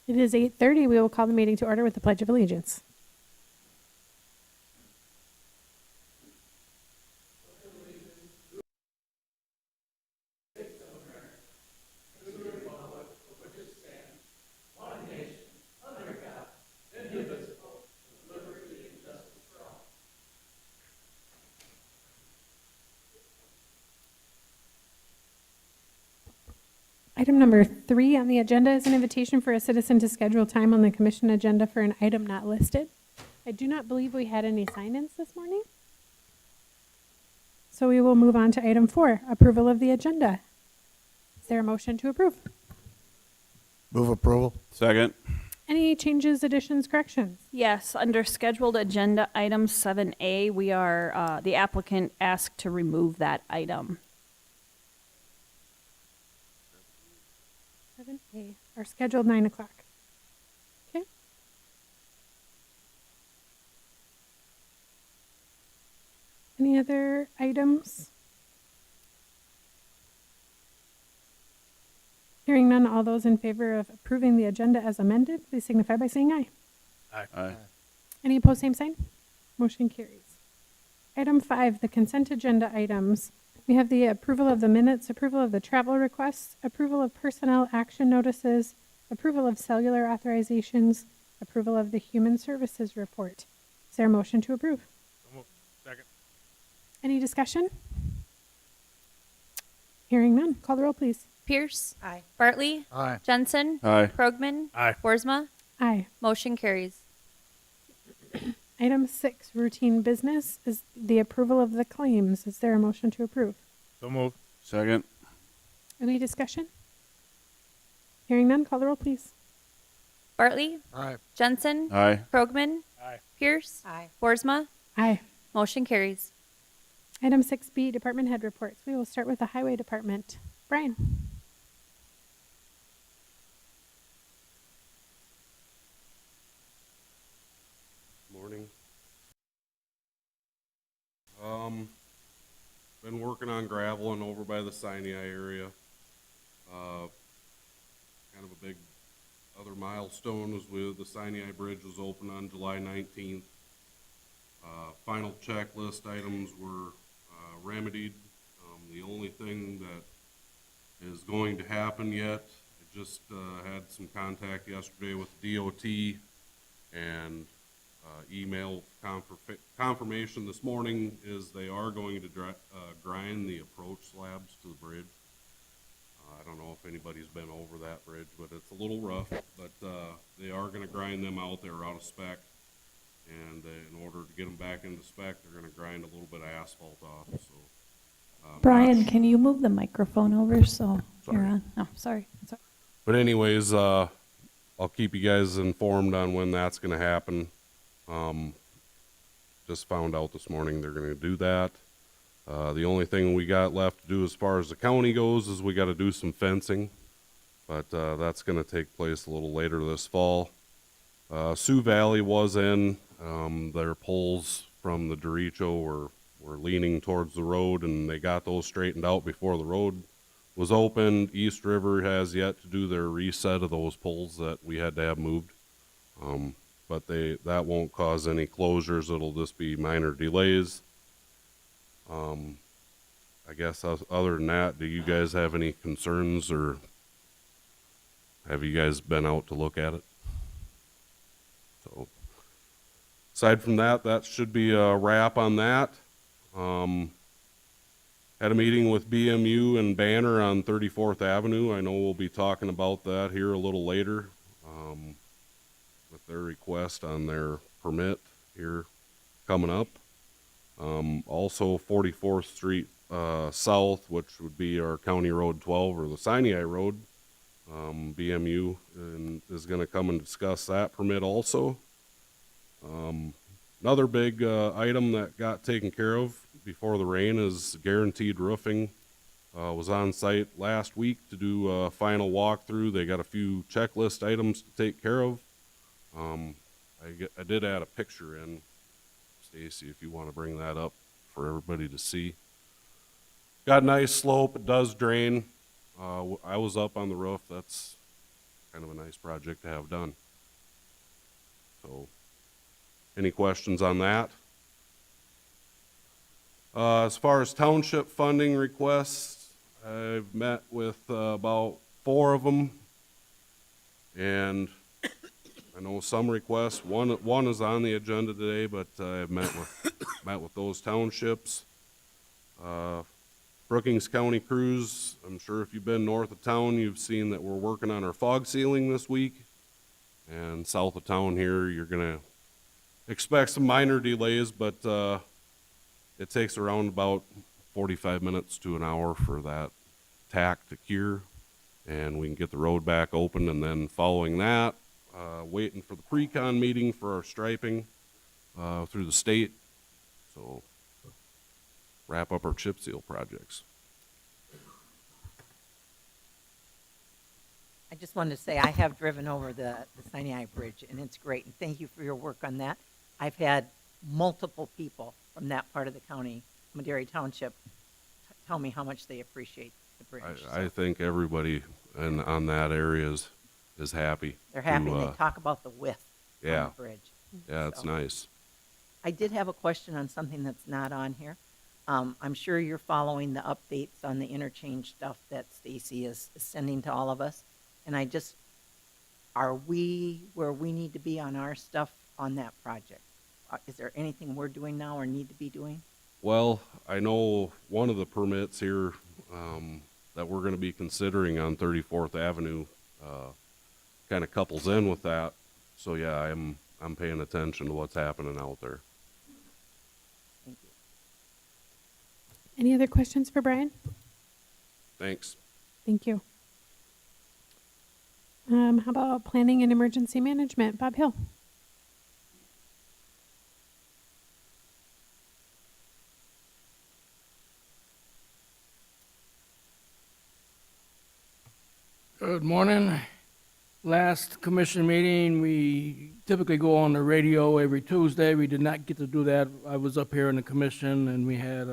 It is 8:30. We will call the meeting to order with the Pledge of Allegiance. Item number 3 on the agenda is an invitation for a citizen to schedule time on the commission agenda for an item not listed. I do not believe we had any sign-ins this morning. So we will move on to item 4, approval of the agenda. Is there a motion to approve? Move approval. Second. Any changes, additions, corrections? Yes, under scheduled agenda item 7A, we are, the applicant asked to remove that item. 7A, our scheduled 9 o'clock. Okay. Any other items? Hearing none, all those in favor of approving the agenda as amended, please signify by saying aye. Aye. Any opposed, same sign? Motion carries. Item 5, the consent agenda items. We have the approval of the minutes, approval of the travel requests, approval of personnel action notices, approval of cellular authorizations, approval of the human services report. Is there a motion to approve? Second. Any discussion? Hearing none. Call the roll, please. Pierce. Aye. Bartley. Aye. Jensen. Aye. Krogman. Aye. Boersma. Aye. Motion carries. Item 6, routine business, is the approval of the claims. Is there a motion to approve? So move. Second. Any discussion? Hearing none. Call the roll, please. Bartley. Aye. Jensen. Aye. Krogman. Aye. Pierce. Aye. Boersma. Aye. Motion carries. Item 6B, department head reports. We will start with the highway department. Brian. Morning. Been working on graveling over by the Sinai area. Kind of a big other milestone was with the Sinai Bridge was open on July 19th. Final checklist items were remedied. The only thing that is going to happen yet, I just had some contact yesterday with DOT and email confirmation this morning is they are going to grind the approach slabs to the bridge. I don't know if anybody's been over that bridge, but it's a little rough, but they are going to grind them out. They're out of spec, and in order to get them back into spec, they're going to grind a little bit of asphalt off. So, Brian, can you move the microphone over so you're Sorry. on? Oh, sorry. But anyways, I'll keep you guys informed on when that's going to happen. Just found out this morning they're going to do that. The only thing we got left to do as far as the county goes is we got to do some fencing, but that's going to take place a little later this fall. Sioux Valley was in. Their poles from the derecho were leaning towards the road, and they got those straightened out before the road was opened. East River has yet to do their reset of those poles that we had to have moved. But that won't cause any closures. It'll just be minor delays. I guess other than that, do you guys have any concerns, or have you guys been out to look at it? So, aside from that, that should be a wrap on that. Had a meeting with BMU and Banner on 34th Avenue. I know we'll be talking about that here a little later. With their request on their permit here coming up. Also 44th Street South, which would be our County Road 12 or the Sinai Road. BMU is going to come and discuss that permit also. Another big item that got taken care of before the rain is guaranteed roofing. Was on site last week to do a final walkthrough. They got a few checklist items to take care of. I did add a picture in, Stacy, if you want to bring that up for everybody to see. Got a nice slope. It does drain. I was up on the roof. That's kind of a nice project to have done. So, any questions on that? As far as township funding requests, I've met with about 4 of them, and I know some requests. One is on the agenda today, but I've met with those townships. Brookings County crews, I'm sure if you've been north of town, you've seen that we're working on our fog sealing this week. And south of town here, you're gonna expect some minor delays, but it takes around about 45 minutes to an hour for that tack to cure, and we can get the road back open. And then following that, waiting for the pre-con meeting for our striping through the state. So wrap up our chip seal projects. I just wanted to say I have driven over the Sinai Bridge, and it's great, and thank you for your work on that. I've had multiple people from that part of the county, Madera Township, tell me how much they appreciate the bridge. I think everybody on that area is happy. They're happy, and they talk about the width yeah. on the bridge. Yeah, it's So, nice. I did have a question on something that's not on here. I'm sure you're following the updates on the interchange stuff that Stacy is sending to all of us. And are we where we need to be on our stuff on that project? Is there anything we're doing now or need to be doing? Well, I know one of the permits here that we're going to be considering on 34th Avenue kind of couples in with that. So yeah, I'm paying attention to what's happening out there. Thank you. Any other questions for Brian? Thanks. Thank you. How about planning and emergency management? Bob Hill. Good morning. Last commission meeting, we typically go on the radio every Tuesday. We did not get to do that. I was up here in the commission, and we had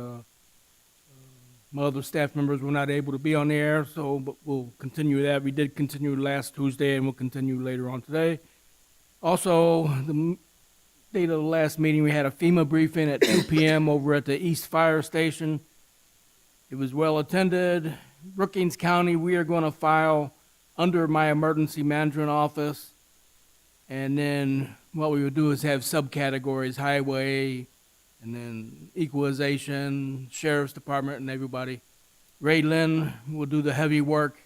my other staff members were not able to be on the air, so but we'll continue that. We did continue last Tuesday, and we'll continue later on today. Also, the date of the last meeting, we had a FEMA briefing at 2 p.m. over at the East Fire Station. It was well attended. Brookings County, we are going to file under my emergency management office, and then what we would do is have subcategories: highway, and then equalization, sheriff's department, and everybody. Ray Lynn will do the heavy work,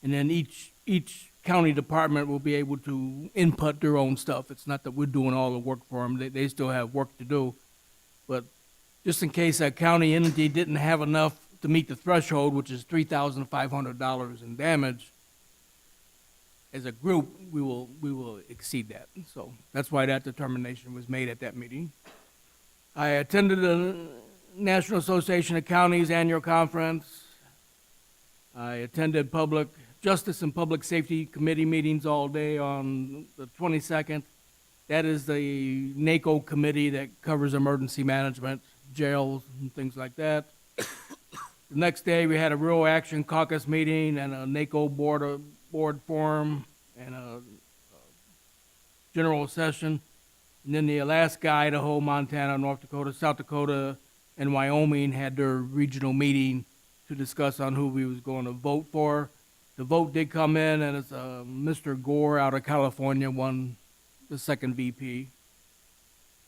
and then each county department will be able to input their own stuff. It's not that we're doing all the work for them. They still have work to do. But just in case a county entity didn't have enough to meet the threshold, which is $3,500 in damage, as a group, we will exceed that. So that's why that determination was made at that meeting. I attended the National Association of Counties annual conference. I attended Public Justice and Public Safety Committee meetings all day on the 22nd. That is the NACO committee that covers emergency management, jails, and things like that. The next day, we had a Rural Action Caucus meeting and a NACO board forum and a general session. And then the Alaska, Idaho, Montana, North Dakota, South Dakota, and Wyoming had their regional meeting to discuss on who we was going to vote for. The vote did come in, and it's Mr. Gore out of California won the second VP.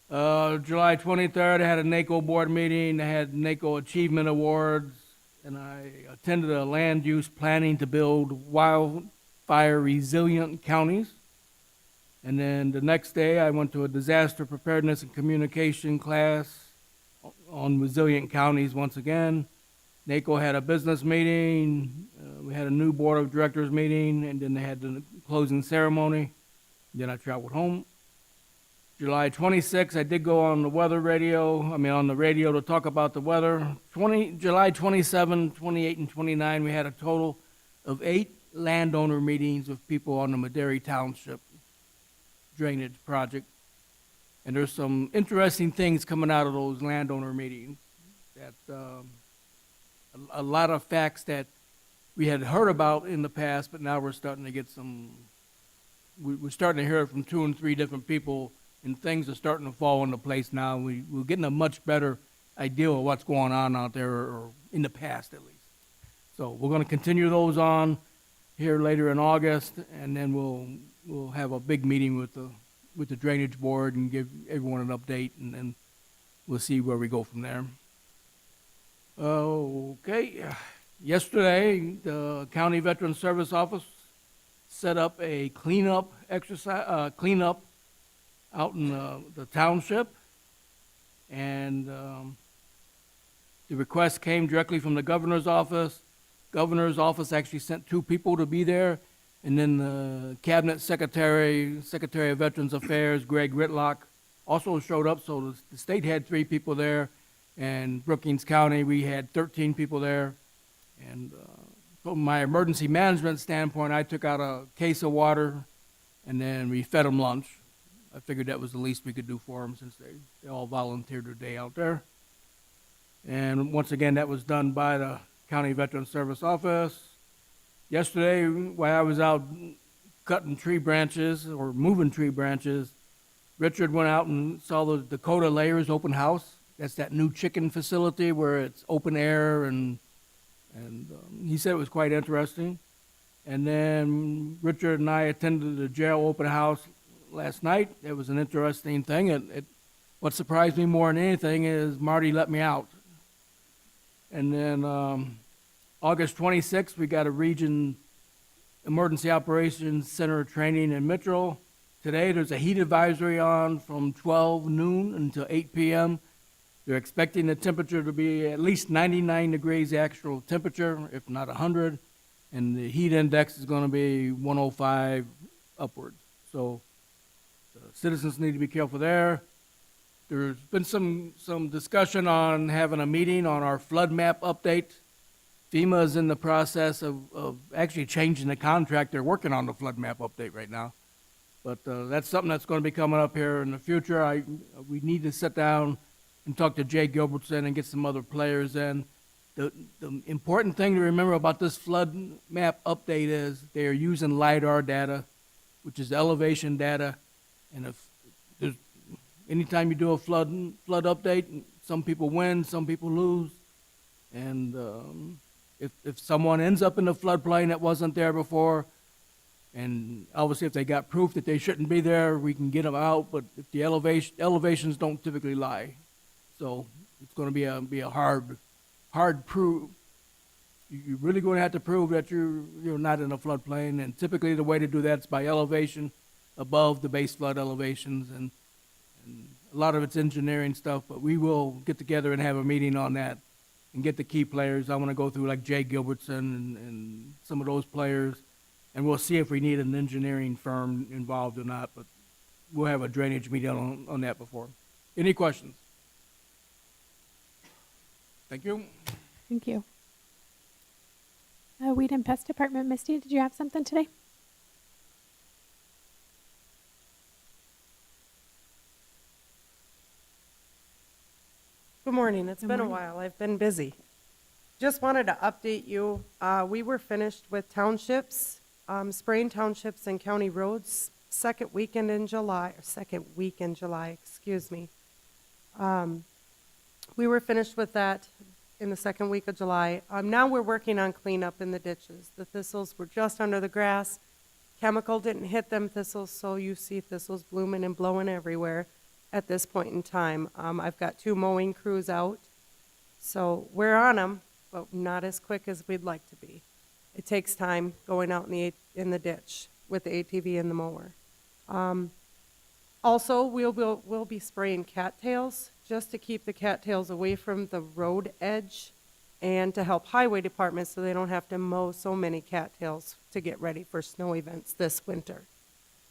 July 23rd, I had a NACO board meeting. I had NACO Achievement Awards, and I attended a land use planning to build wildfire resilient counties. And then the next day, I went to a disaster preparedness and communication class on resilient counties once again. NACO had a business meeting. We had a new board of directors meeting, and then they had the closing ceremony. Then I traveled home. July 26th, I did go on the on the radio to talk about the weather. July 27, 28, and 29, we had a total of 8 landowner meetings with people on the Madera Township drainage project. And there's some interesting things coming out of those landowner meetings. That a lot of facts that we had heard about in the past, but now we're starting to get some we're starting to hear it from 2 and 3 different people, and things are starting to fall into place now. We're getting a much better idea of what's going on out there, or in the past at least. So we're going to continue those on here later in August, and then we'll have a big meeting with the drainage board and give everyone an update, and then we'll see where we go from there. Okay. Yesterday, the County Veteran Service Office set up a cleanup out in the township, and the request came directly from the governor's office. Governor's office actually sent 2 people to be there, and then the cabinet secretary of Veterans Affairs, Greg Ritlock, also showed up. So the state had 3 people there, and Brookings County, we had 13 people there. And from my emergency management standpoint, I took out a case of water, and then we fed them lunch. I figured that was the least we could do for them, since they all volunteered their day out there. And once again, that was done by the County Veteran Service Office. Yesterday, while I was out cutting tree branches or moving tree branches, Richard went out and saw the Dakota Layers open house. That's that new chicken facility where it's open air, and he said it was quite interesting. And then Richard and I attended the jail open house last night. It was an interesting thing. What surprised me more than anything is Marty let me out. And then August 26th, we got a Region Emergency Operations Center training in Mitchell. Today, there's a heat advisory on from 12 noon until 8 p.m. They're expecting the temperature to be at least 99 degrees actual temperature, if not 100, and the heat index is going to be 105 upward. So citizens need to be careful there. There's been some discussion on having a meeting on our flood map update. FEMA is in the process of actually changing the contract. They're working on the flood map update right now. But that's something that's going to be coming up here in the future. We need to sit down and talk to Jay Gilbertson and get some other players in. The important thing to remember about this flood map update is they are using LiDAR data, which is elevation data. And if there's anytime you do a flood update, some people win, some people lose. And if someone ends up in the floodplain that wasn't there before, and obviously if they got proof that they shouldn't be there, we can get them out. But if the elevations don't typically lie, so it's going to be a hard prove. You're really going to have to prove that you're not in a floodplain, and typically the way to do that is by elevation above the base flood elevations, and a lot of it's engineering stuff. But we will get together and have a meeting on that and get the key players. I want to go through like Jay Gilbertson and some of those players, and we'll see if we need an engineering firm involved or not. But we'll have a drainage meeting on that before. Any questions? Thank you. Thank you. Weed and Pest Department, Misty, did you have something today? Good morning. It's Good been a morning. while. I've been busy. Just wanted to update you. We were finished with townships, spraying townships and county roads second week in July, excuse me. We were finished with that in the second week of July. Now we're working on cleanup in the ditches. The thistles were just under the grass. Chemical didn't hit them thistles, so you see thistles blooming and blowing everywhere at this point in time. I've got 2 mowing crews out, so we're on them, but not as quick as we'd like to be. It takes time going out in the ditch with the ATV and the mower. Also, we'll be spraying cattails just to keep the cattails away from the road edge and to help highway departments so they don't have to mow so many cattails to get ready for snow events this winter.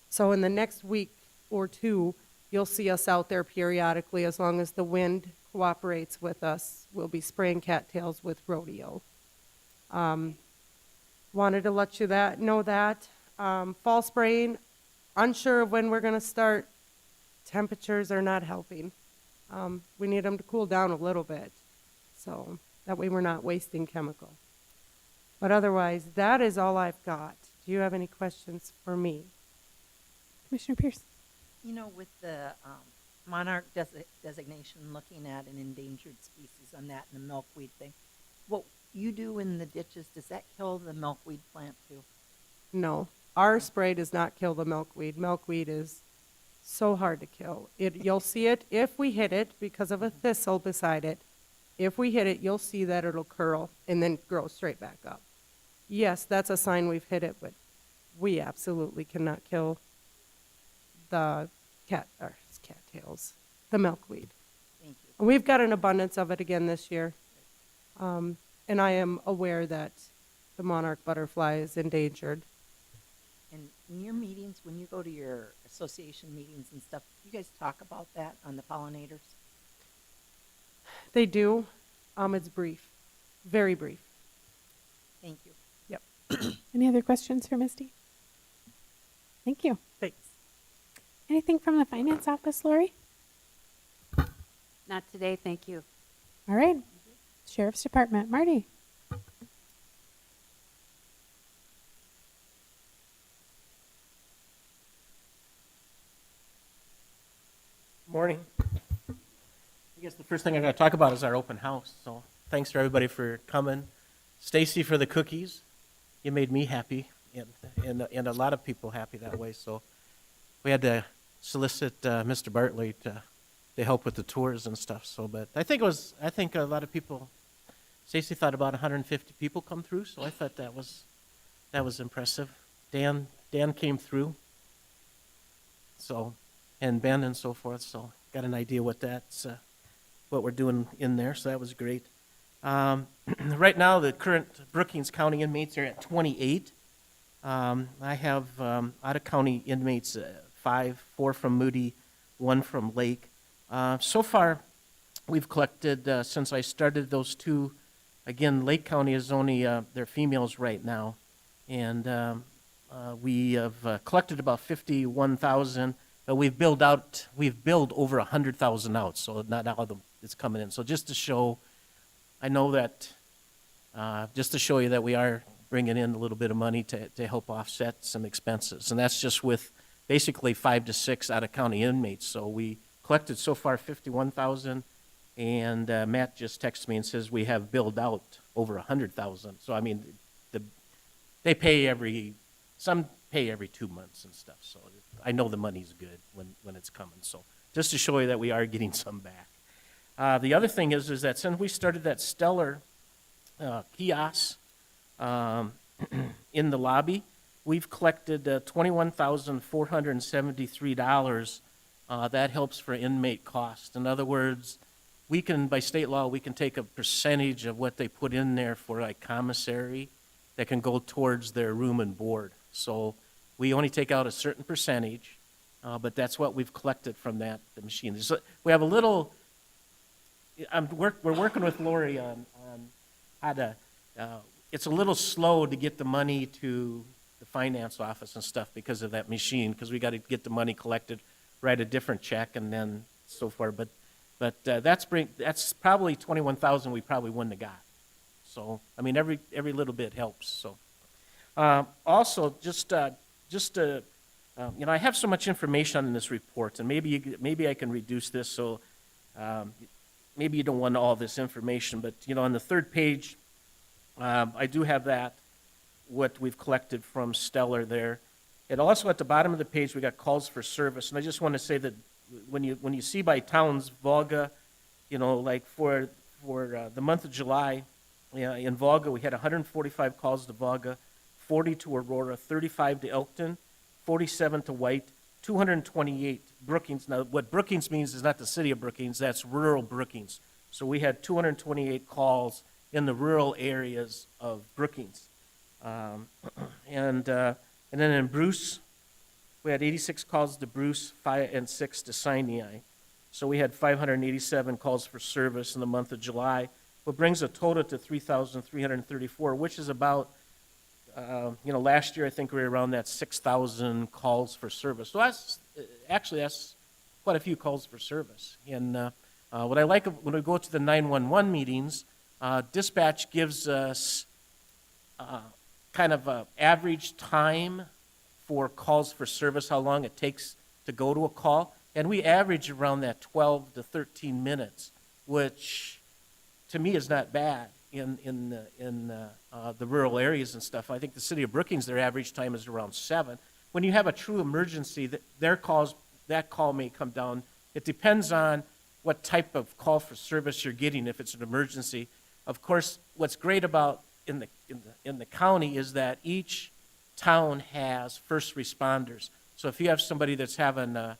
So in the next week or 2, you'll see us out there periodically. As long as the wind cooperates with us, we'll be spraying cattails with rodeo. Wanted to let you know that. Fall spraying, unsure of when we're going to start. Temperatures are not helping. We need them to cool down a little bit, so that way we're not wasting chemical. But otherwise, that is all I've got. Do you have any questions for me? Commissioner Pierce. You know, with the monarch designation, looking at an endangered species on that and the milkweed thing, what you do in the ditches, does that kill the milkweed plant too? No, our spray does not kill the milkweed. Milkweed is so hard to kill. You'll see it if we hit it because of a thistle beside it. If we hit it, you'll see that it'll curl and then grow straight back up. Yes, that's a sign we've hit it, but we absolutely cannot kill the cattails, the milkweed. Thank you. And we've got an abundance of it again this year. And I am aware that the monarch butterfly is endangered. And in your meetings, when you go to your association meetings and stuff, you guys talk about that on the pollinators? They do. It's brief, very brief. Thank you. Any other questions for Misty? Thank you. Thanks. Anything from the finance office, Lori? Not today, thank you. All right. Sheriff's Department, Marty. Morning. I guess the first thing I'm going to talk about is our open house. So thanks to everybody for coming. Stacy for the cookies. You made me happy, and a lot of people happy that way. So we had to solicit Mr. Bartley to help with the tours and stuff. So, but I think a lot of people. Stacy thought about 150 people come through. So I thought that was impressive. Dan came through. So, and Ben and so forth. So got an idea what we're doing in there. So that was great. Right now, the current Brookings County inmates are at 28. I have out-of-county inmates, 4 from Moody, 1 from Lake. So far, we've collected, since I started those 2, again, Lake County is only, they're females right now, and we have collected about 51,000, but we've billed over 100,000 out, so not all of them is coming in. So just to show, I know that, just to show you that we are bringing in a little bit of money to help offset some expenses. And that's just with basically 5 to 6 out-of-county inmates. So we collected so far 51,000, and Matt just texted me and says we have billed out over 100,000. So, I mean, they pay some pay every 2 months and stuff. So I know the money's good when it's coming. So just to show you that we are getting some back. The other thing is that since we started that Stellar kiosk in the lobby, we've collected $21,473. That helps for inmate cost. In other words, by state law, we can take a percentage of what they put in there for like commissary that can go towards their room and board. So we only take out a certain percentage, but that's what we've collected from the machine. So we have a little. We're working with Lori on how to. It's a little slow to get the money to the finance office and stuff because of that machine, because we got to get the money collected, write a different check, and then so forth. But that's probably 21,000 we probably wouldn't have got. So I mean every little bit helps. So also just I have so much information in this report, and maybe I can reduce this so. Maybe you don't want all this information, but on the 3rd page, I do have what we've collected from Stellar there. And also at the bottom of the page, we got calls for service. And I just want to say that when you see by towns, Volga, like for the month of July, in Volga, we had 145 calls to Volga, 40 to Aurora, 35 to Elkton, 47 to White, 228 Brookings. Now, what Brookings means is not the city of Brookings, that's rural Brookings. So we had 228 calls in the rural areas of Brookings. And then in Bruce, we had 86 calls to Bruce, 5 and 6 to Sinai. So we had 587 calls for service in the month of July, what brings a total to 3,334, which is about last year I think we were around that 6,000 calls for service. So that's quite a few calls for service. And what I like when we go to the 911 meetings, dispatch gives us kind of an average time for calls for service, how long it takes to go to a call, and we average around that 12 to 13 minutes, which to me is not bad in the rural areas and stuff. I think the city of Brookings, their average time is around 7. When you have a true emergency, that call may come down. It depends on what type of call for service you're getting. If it's an emergency, of course, what's great about in the county is that each town has first responders. So if you have somebody that's having a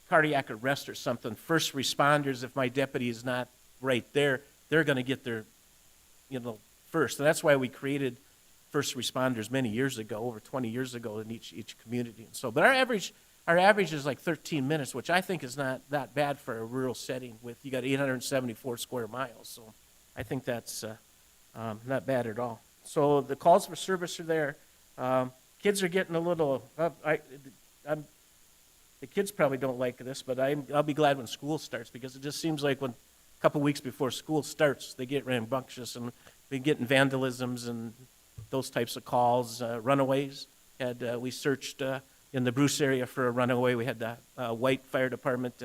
cardiac arrest or something, first responders, if my deputy is not right there, they're going to get there, first. And that's why we created first responders many years ago, over 20 years ago in each community. And so, but our average is like 13 minutes, which I think is not that bad for a rural setting. You got 874 square miles, so I think that's not bad at all. So the calls for service are there. Kids are getting a little. The kids probably don't like this, but I'll be glad when school starts, because it just seems like when a couple weeks before school starts, they get rambunctious and they're getting vandalisms and those types of calls. Runaways. We searched in the Bruce area for a runaway. We had the White Fire Department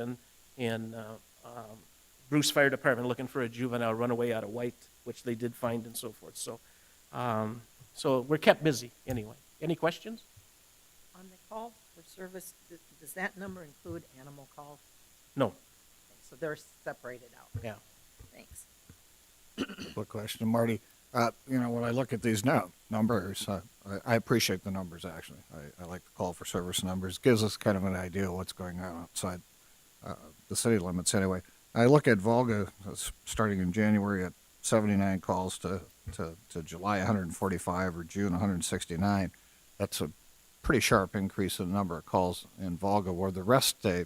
and Bruce Fire Department looking for a juvenile runaway out of White, which they did find and so forth. So, so we're kept busy anyway. Any questions? On the call for service, does that number include animal calls? No. Okay, so they're separated out. Yeah. Thanks. Quick question, Marty. When I look at these numbers, I appreciate the numbers, actually. I like the call for service numbers. Gives us kind of an idea of what's going on outside the city limits anyway. I look at Volga starting in January at 79 calls to July 145 or June 169. That's a pretty sharp increase in the number of calls in Volga, where the rest stay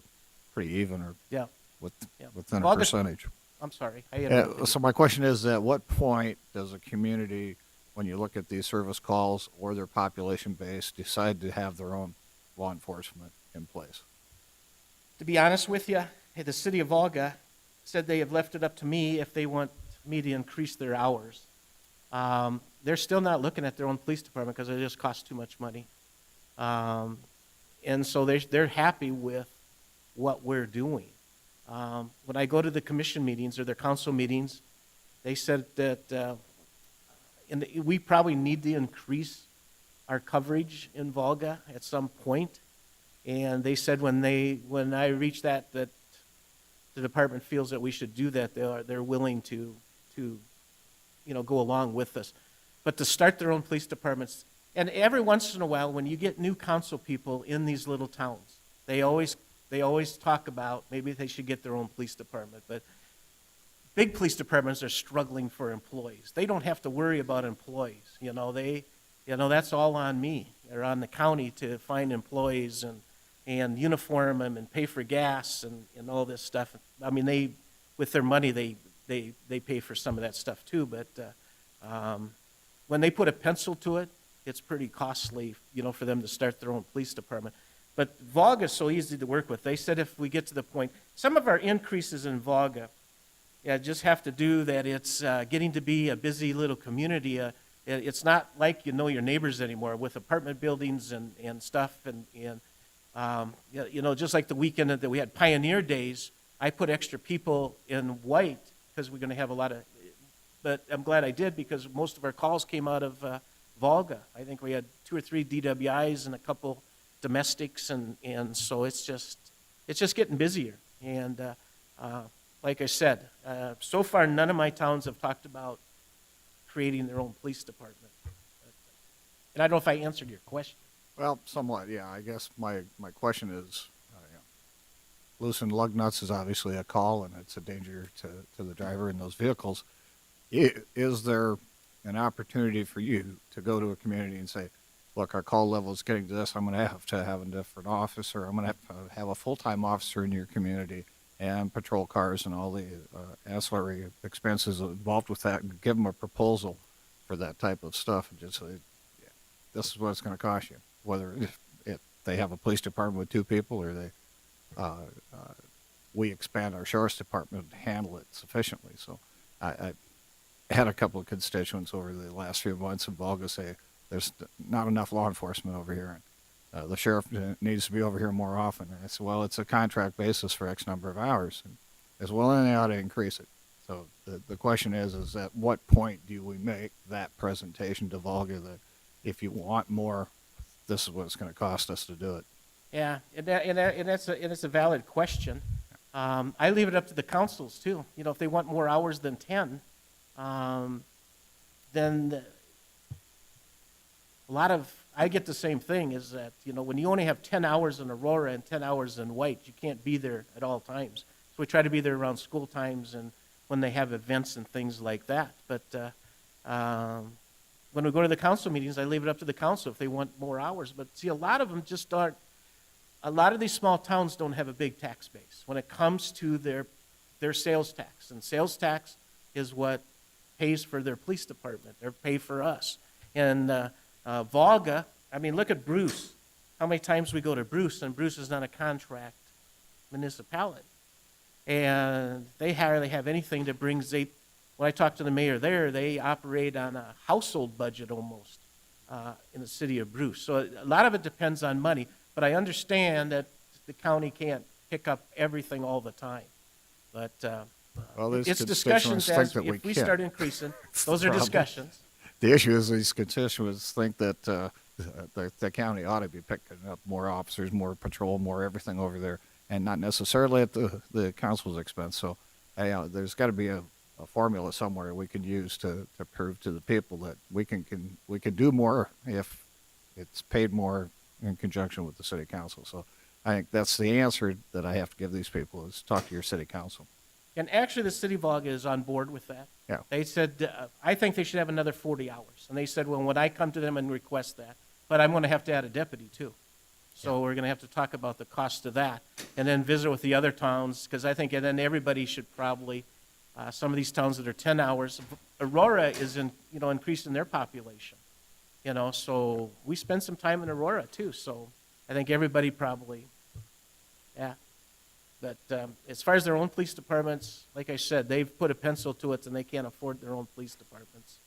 pretty even or Yeah. within Volga- a percentage. I'm sorry. So my question is, at what point does a community, when you look at these service calls or their population base, decide to have their own law enforcement in place? To be honest with you, the city of Volga said they have left it up to me if they want me to increase their hours. They're still not looking at their own police department because it just costs too much money. And so they're happy with what we're doing. When I go to the commission meetings or their council meetings, they said that we probably need to increase our coverage in Volga at some point. And they said when I reach that the department feels that we should do that, they're willing to go along with us. But to start their own police departments, and every once in a while when you get new council people in these little towns, they always talk about maybe they should get their own police department. But big police departments are struggling for employees. They don't have to worry about employees. That's all on me or on the county to find employees and uniform them and pay for gas and all this stuff. I mean, with their money, they pay for some of that stuff too. But when they put a pencil to it, it's pretty costly, for them to start their own police department. But Volga is so easy to work with. They said if we get to the point, some of our increases in Volga just have to do that it's getting to be a busy little community. It's not like your neighbors anymore with apartment buildings and stuff. And just like the weekend that we had Pioneer Days, I put extra people in White because we're going to have a lot of, but I'm glad I did because most of our calls came out of Volga. I think we had 2 or 3 DWIs and a couple domestics, and so it's just getting busier. And like I said, so far none of my towns have talked about creating their own police department. And I don't know if I answered your question. Well, somewhat, yeah. I guess my question is, loosen lug nuts is obviously a call, and it's a danger to the driver in those vehicles. Is there an opportunity for you to go to a community and say, look, our call level is getting to this. I'm going to have a different officer. I'm going to have a full-time officer in your community and patrol cars and all the ancillary expenses involved with that, and give them a proposal for that type of stuff and just say, yeah, this is what it's going to cost you, whether if they have a police department with 2 people or we expand our sheriff's department to handle it sufficiently. So I had a couple of constituents over the last few months in Volga say there's not enough law enforcement over here. And the sheriff needs to be over here more often. And I said, well, it's a contract basis for X number of hours. And as well, and they ought to increase it. So the question is at what point do we make that presentation to Volga that if you want more, this is what it's going to cost us to do it? Yeah, and it's a valid question. I leave it up to the councils too. You know, if they want more hours than 10, then I get the same thing, is that, you know, when you only have 10 hours in Aurora and 10 hours in White, you can't be there at all times. So we try to be there around school times and when they have events and things like that. But when we go to the council meetings, I leave it up to the council if they want more hours. But see, a lot of them just aren't, a lot of these small towns don't have a big tax base when it comes to their sales tax. And sales tax is what pays for their police department, or pay for us. And Volga, I mean, look at Bruce. How many times we go to Bruce, and Bruce is not a contract municipality. And they hardly have anything that brings, when I talk to the mayor there, they operate on a household budget almost in the city of Bruce. So a lot of it depends on money, but I understand that the county can't pick up everything all the time. But Well, these it's constituents discussions think as that we if we can. start increasing. Those are problem. discussions. The issue is these constituents think that the county ought to be picking up more officers, more patrol, more everything over there, and not necessarily at the council's expense. So there's got to be a formula somewhere we can use to prove to the people that we can do more if it's paid more in conjunction with the city council. So I think that's the answer that I have to give these people, is talk to your city council. And actually, the city of Volga is on board with that. Yeah. They said, I think they should have another 40 hours. And they said, well, when I come to them and request that, but I'm going to have to add a deputy too. So we're going to have to talk about the cost of that, and then visit with the other towns, because I think, and then everybody should probably, some of these towns that are 10 hours, Aurora is increasing their population, so we spend some time in Aurora too. So I think everybody probably, yeah. But as far as their own police departments, like I said, they've put a pencil to it, and they can't afford their own police departments,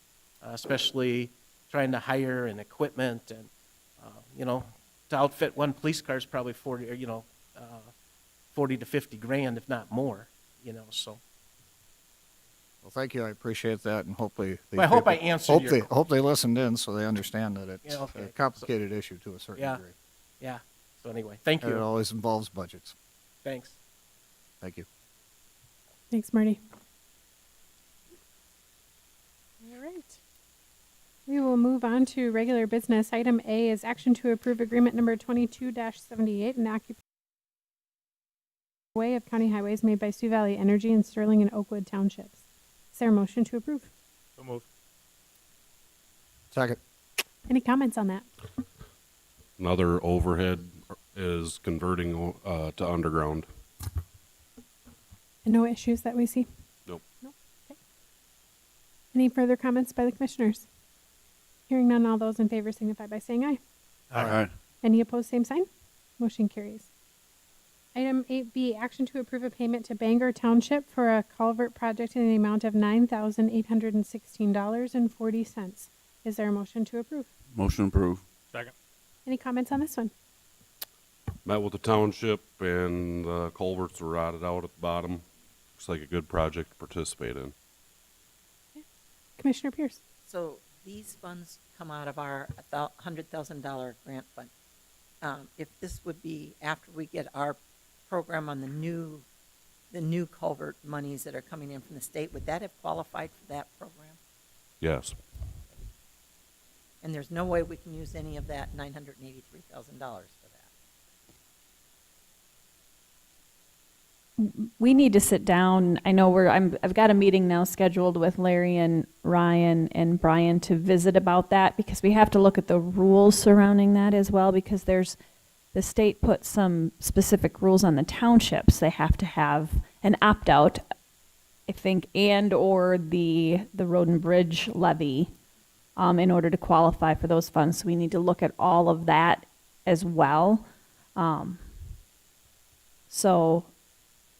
especially trying to hire and equipment, and to outfit one police car is probably 40 to 50 grand, if not more. So. Well, thank you. I appreciate that, and hopefully. Well, I hope I answered your. Hope they listened in, so they understand that it's a complicated issue to a certain degree. Yeah. So anyway, thank And it you. always involves budgets. Thanks. Thank you. Thanks, Marty. All right. We will move on to regular business. Item A is action to approve agreement number 22-78, an occupancy way of county highways made by Sioux Valley Energy in Sterling and Oakwood Townships. Is there a motion to approve? So moved. Second. Any comments on that? Another overhead is converting to underground. And no issues that we see? Nope. Okay. Any further comments by the commissioners? Hearing none, all those in favor signify by saying aye. Aye. Any opposed, same sign. Motion carries. Item 8B, action to approve a payment to Bangor Township for a culvert project in the amount of $9,816.40. Is there a motion to approve? Motion approved. Second. Any comments on this one? Met with the township, and the culverts were rotted out at the bottom. Looks like a good project to participate in. Commissioner Pierce. So these funds come out of our $100,000 grant fund. If this would be after we get our program on the new culvert monies that are coming in from the state, would that have qualified for that program? Yes. And there's no way we can use any of that $983,000 for that. We need to sit down. I know I've got a meeting now scheduled with Larry and Ryan and Brian to visit about that, because we have to look at the rules surrounding that as well, because the state put some specific rules on the townships. They have to have an opt-out, I think, and or the road and bridge levy in order to qualify for those funds. So we need to look at all of that as well.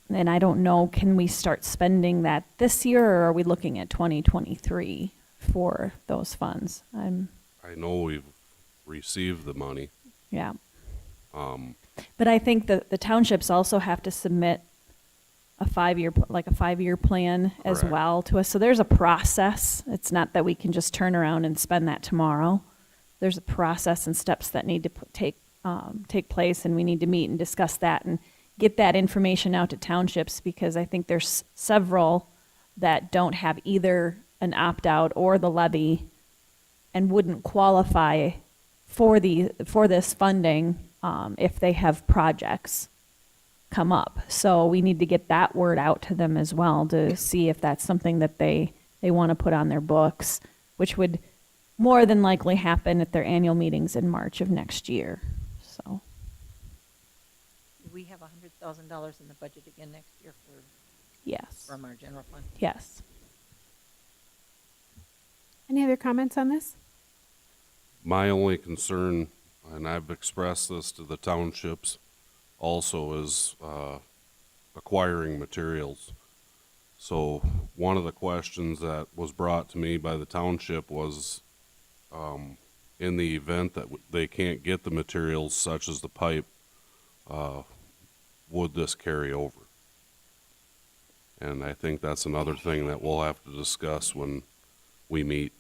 And I don't know, can we start spending that this year, or are we looking at 2023 for those funds? I I know we've received the money. Yeah. Um, But I think that the townships also have to submit a 5-year plan as Correct. well to us. So there's a process. It's not that we can just turn around and spend that tomorrow. There's a process and steps that need to take place, and we need to meet and discuss that and get that information out to townships, because I think there's several that don't have either an opt-out or the levy and wouldn't qualify for this funding if they have projects come up. So we need to get that word out to them as well to see if that's something that they want to put on their books, which would more than likely happen at their annual meetings in March of next year. So Do we have $100,000 in the budget again next year yes, from our general fund? yes. Any other comments on this? My only concern, and I've expressed this to the townships also, is acquiring materials. So one of the questions that was brought to me by the township was, in the event that they can't get the materials such as the pipe, would this carry over? And I think that's another thing that we'll have to discuss when we meet,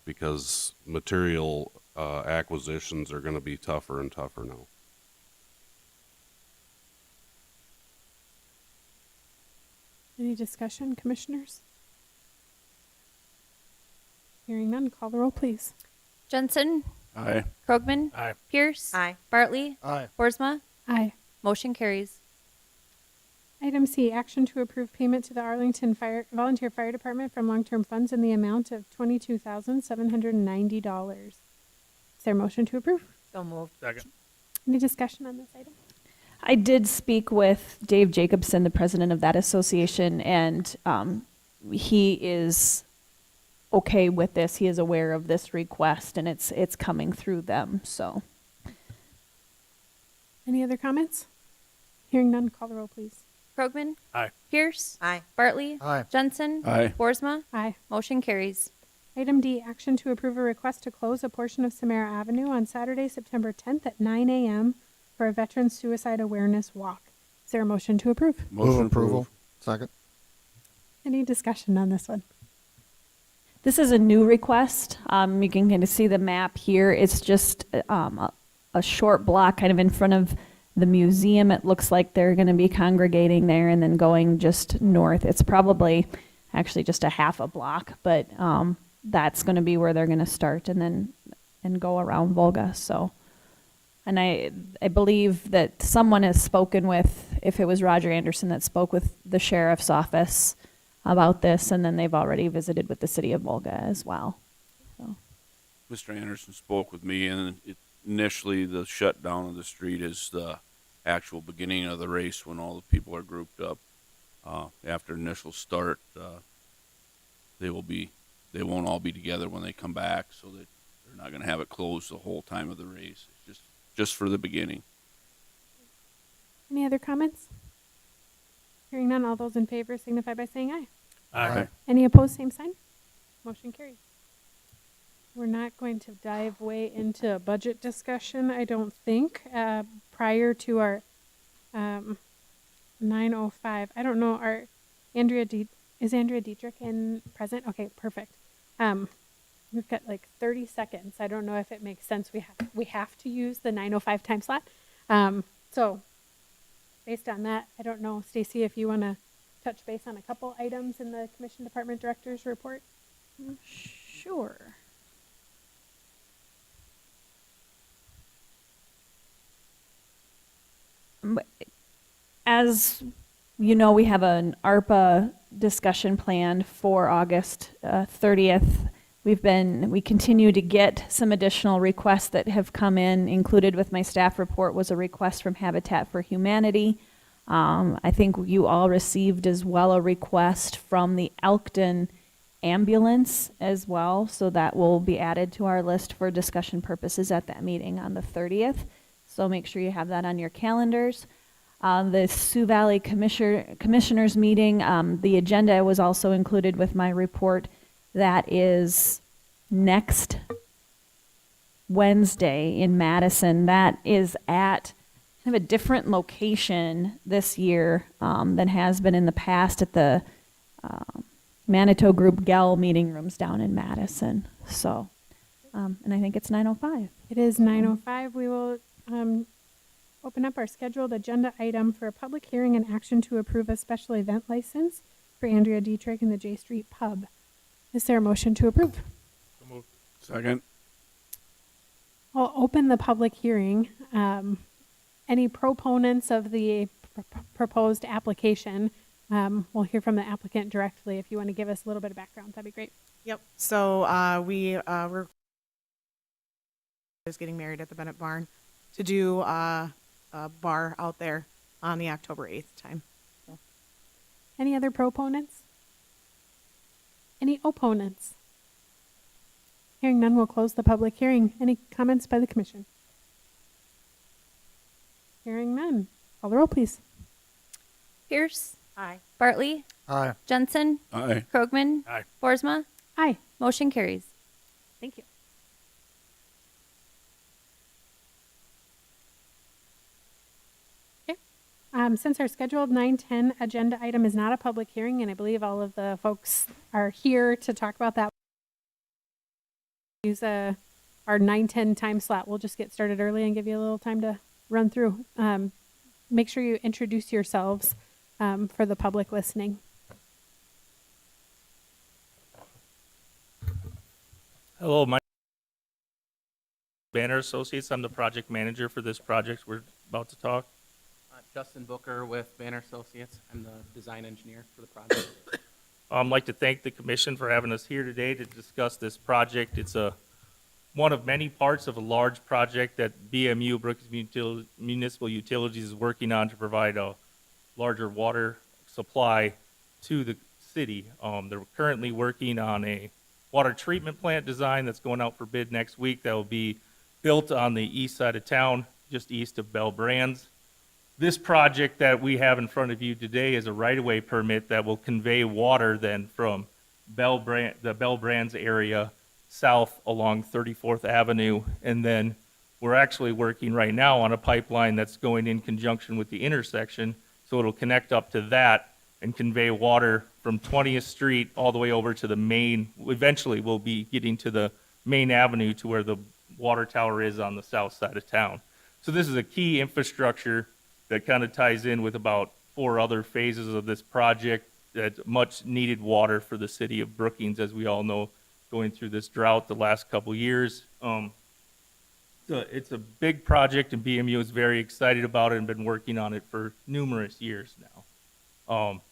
because material acquisitions are going to be tougher and tougher now. Any discussion, commissioners? Hearing none, call the roll, please. Jensen, Aye. Krogman, Aye. Pierce, Aye. Bartley, Aye. Boersma. Aye. Motion carries. Item C, action to approve payment to the Arlington Volunteer Fire Department from long-term funds in the amount of $22,790. Is there a motion to approve? So moved. Second. Any discussion on this item? I did speak with Dave Jacobson, the president of that association, and he is okay with this. He is aware of this request, and it's coming through them. So Any other comments? Hearing none, call the roll, please. Krogman, Aye. Pierce, Aye. Bartley, Aye. Jensen, Aye. Boersma. Aye. Motion carries. Item D, action to approve a request to close a portion of Samara Avenue on Saturday, September 10th at 9 a.m. for a Veteran Suicide Awareness Walk. Is there a motion to approve? Motion approval. approved. Second. Any discussion on this one? this is a new request. You can kind of see the map here. It's just a short block kind of in front of the museum. It looks like they're going to be congregating there and then going just north. It's probably actually just a half a block, but that's going to be where they're going to start and go around Volga. So, and I believe that someone has spoken with, if it was Roger Anderson that spoke with the sheriff's office about this, and then they've already visited with the city of Volga as well. So. Mr. Anderson spoke with me, and initially the shutdown of the street is the actual beginning of the race when all the people are grouped up. After initial start, they won't all be together when they come back, so that they're not going to have it closed the whole time of the race. It's just for the beginning. Any other comments? Hearing none, all those in favor signify by saying aye. Aye. Any opposed, same sign. Motion carries. We're not going to dive way into a budget discussion, I don't think, prior to our 9:05. I don't know, is Andrea Dietrich present? Okay, perfect. We've got like 30 seconds. I don't know if it makes sense. We have to use the 9:05 time slot. So based on that, I don't know, Stacy, if you want to touch base on a couple items in the Commission Department Director's report. Sure. As you know, we have an ARPA discussion planned for August 30th. We continue to get some additional requests that have come in. Included with my staff report was a request from Habitat for Humanity. I think you all received as well a request from the Elkton ambulance as well, so that will be added to our list for discussion purposes at that meeting on the 30th. So make sure you have that on your calendars. The Sioux Valley Commissioners meeting, the agenda was also included with my report. That is next Wednesday in Madison. That is at kind of a different location this year than has been in the past at the Manitou Group Gell meeting rooms down in Madison. So, and I think it's 9:05. It is 9:05. We will open up our scheduled agenda item for a public hearing and action to approve a special event license for Andrea Dietrich in the J Street Pub. Is there a motion to approve? Second. I'll open the public hearing. Any proponents of the proposed application, we'll hear from the applicant directly. If you want to give us a little bit of background, that'd be great. Yep. So we're getting married at the Bennett Barn to do a bar out there on the October 8th time. Any other proponents? Any opponents? Hearing none, we'll close the public hearing. Any comments by the commission? Hearing none. Call the roll, please. Pierce, Aye. Bartley, Aye. Jensen, Aye. Krogman, Aye. Boersma. Aye. Motion carries. Thank you. Okay. Since our scheduled 9:10 agenda item is not a public hearing, and I believe all of the folks are here to talk about that, use our 9:10 time slot. We'll just get started early and give you a little time to run through. Make sure you introduce yourselves for the public listening. Hello, my Banner Associates. I'm the project manager for this project we're about to talk. Justin Booker with Banner Associates. I'm the design engineer for the project. I'd like to thank the commission for having us here today to discuss this project. It's one of many parts of a large project that BMU, Brookings Municipal Utilities, is working on to provide a larger water supply to the city. They're currently working on a water treatment plant design that's going out for bid next week that will be built on the east side of town, just east of Bell Brands. This project that we have in front of you today is a right-of-way permit that will convey water then from the Bell Brands area south along 34th Avenue. And then we're actually working right now on a pipeline that's going in conjunction with the intersection. So it'll connect up to that and convey water from 20th Street all the way over to the main. Eventually we'll be getting to the main avenue to where the water tower is on the south side of town. So this is a key infrastructure that kind of ties in with about 4 other phases of this project. That's much needed water for the city of Brookings, as we all know, going through this drought the last couple years. It's a big project, and BMU is very excited about it and been working on it for numerous years now.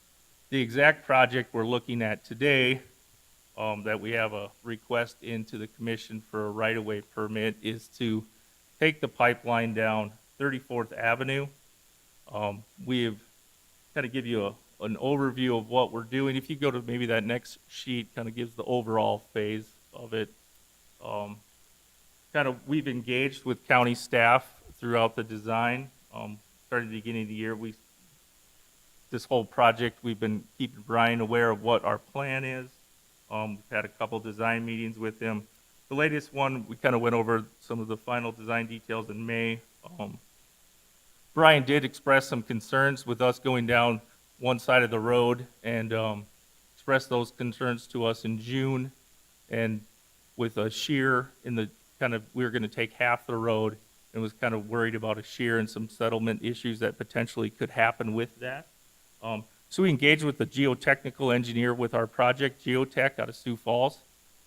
The exact project we're looking at today, that we have a request into the commission for a right-of-way permit, is to take the pipeline down 34th Avenue. We've kind of give you an overview of what we're doing. If you go to maybe that next sheet, kind of gives the overall phase of it. We've engaged with county staff throughout the design. Starting at the beginning of the year, this whole project, we've been keeping Brian aware of what our plan is. We've had a couple design meetings with him. The latest one, we kind of went over some of the final design details in May. Brian did express some concerns with us going down one side of the road, and expressed those concerns to us in June. And with a shear we were going to take half the road, and was kind of worried about a shear and some settlement issues that potentially could happen with that. So we engaged with the geotechnical engineer with our project, Geotech out of Sioux Falls,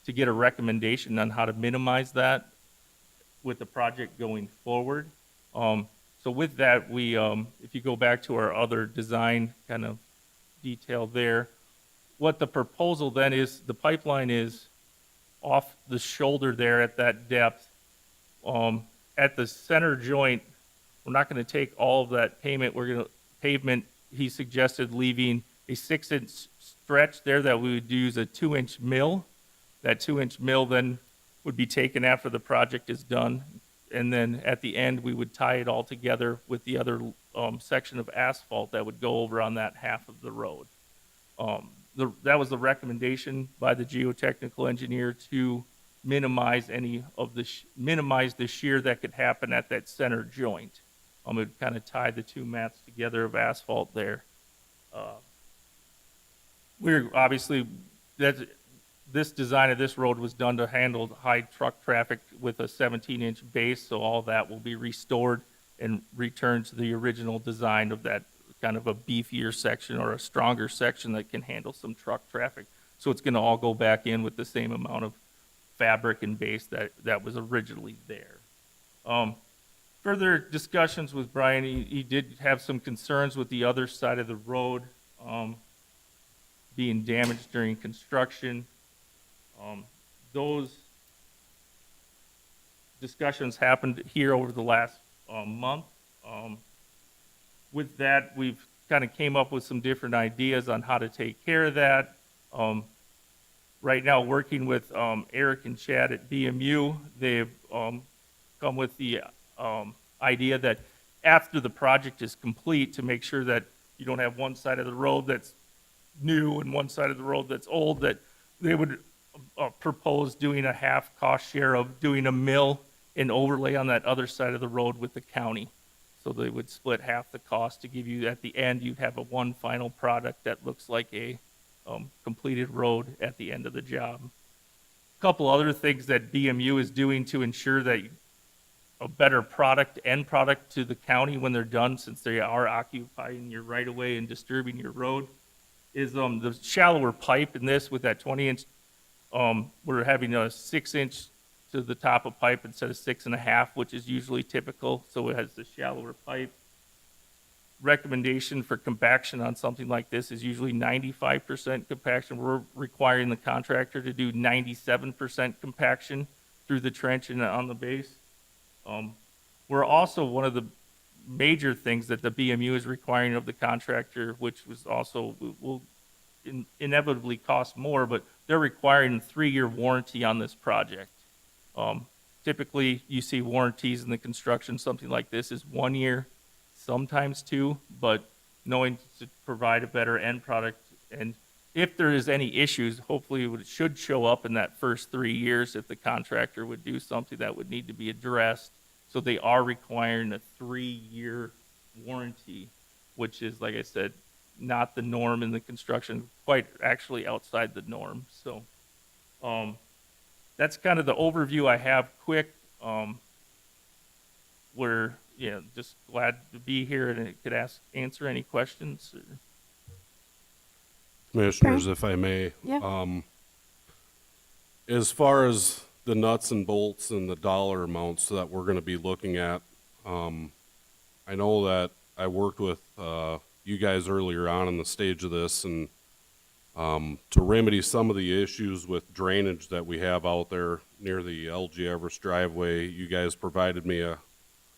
to get a recommendation on how to minimize that with the project going forward. So with that, if you go back to our other design kind of detail there, what the proposal then is, the pipeline is off the shoulder there at that depth. At the center joint, we're not going to take all of that pavement. He suggested leaving a 6-inch stretch there that we would use a 2-inch mill. That 2-inch mill then would be taken after the project is done. And then at the end, we would tie it all together with the other section of asphalt that would go over on that half of the road. That was the recommendation by the geotechnical engineer to minimize minimize the shear that could happen at that center joint. It would kind of tie the two mats together of asphalt there. We're obviously, this design of this road was done to handle high truck traffic with a 17-inch base, so all that will be restored and returned to the original design of that kind of a beefier section or a stronger section that can handle some truck traffic. So it's going to all go back in with the same amount of fabric and base that was originally there. Further discussions with Brian, he did have some concerns with the other side of the road being damaged during construction. Those discussions happened here over the last month. With that, we've kind of came up with some different ideas on how to take care of that. Right now, working with Eric and Chad at BMU, they've come with the idea that after the project is complete, to make sure that you don't have one side of the road that's new and one side of the road that's old, that they would propose doing a half cost share of doing a mill and overlay on that other side of the road with the county. So they would split half the cost to give you, at the end, you'd have a one final product that looks like a completed road at the end of the job. A couple other things that BMU is doing to ensure that a better end product to the county when they're done, since they are occupying your right of way and disturbing your road, is the shallower pipe in this with that 20-inch. We're having a 6-inch to the top of pipe instead of 6.5, which is usually typical. So it has the shallower pipe. Recommendation for compaction on something like this is usually 95% compaction. We're requiring the contractor to do 97% compaction through the trench and on the base. We're also, one of the major things that the BMU is requiring of the contractor, which was also will inevitably cost more, but they're requiring a 3-year warranty on this project. Typically, you see warranties in the construction, something like this is 1 year, sometimes 2, but knowing to provide a better end product, and if there is any issues, hopefully it should show up in that first 3 years if the contractor would do something that would need to be addressed. So they are requiring a 3-year warranty, which is, like I said, not the norm in the construction, quite actually outside the norm. So that's kind of the overview I have. Quick, we're just glad to be here and could answer any questions. Commissioners, if I may. Yeah. As far as the nuts and bolts and the dollar amounts that we're going to be looking at, I know that I worked with you guys earlier on in the stage of this, and to remedy some of the issues with drainage that we have out there near the LG Everest driveway, you guys provided me a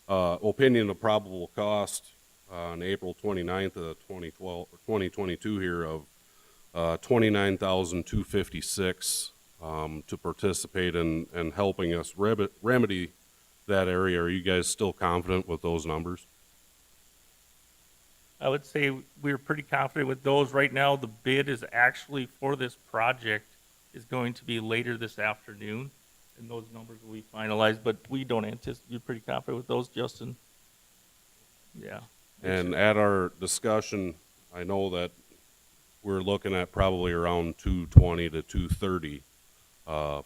opinion of probable cost on April 29th of 2022 here of $29,256 to participate in helping us remedy that area. Are you guys still confident with those numbers? I would say we're pretty confident with those. Right now, the bid is actually for this project is going to be later this afternoon, and those numbers will be finalized, but we don't anticipate. You're pretty confident with those, Justin? Yeah. And at our discussion, I know that we're looking at probably around 220 to 230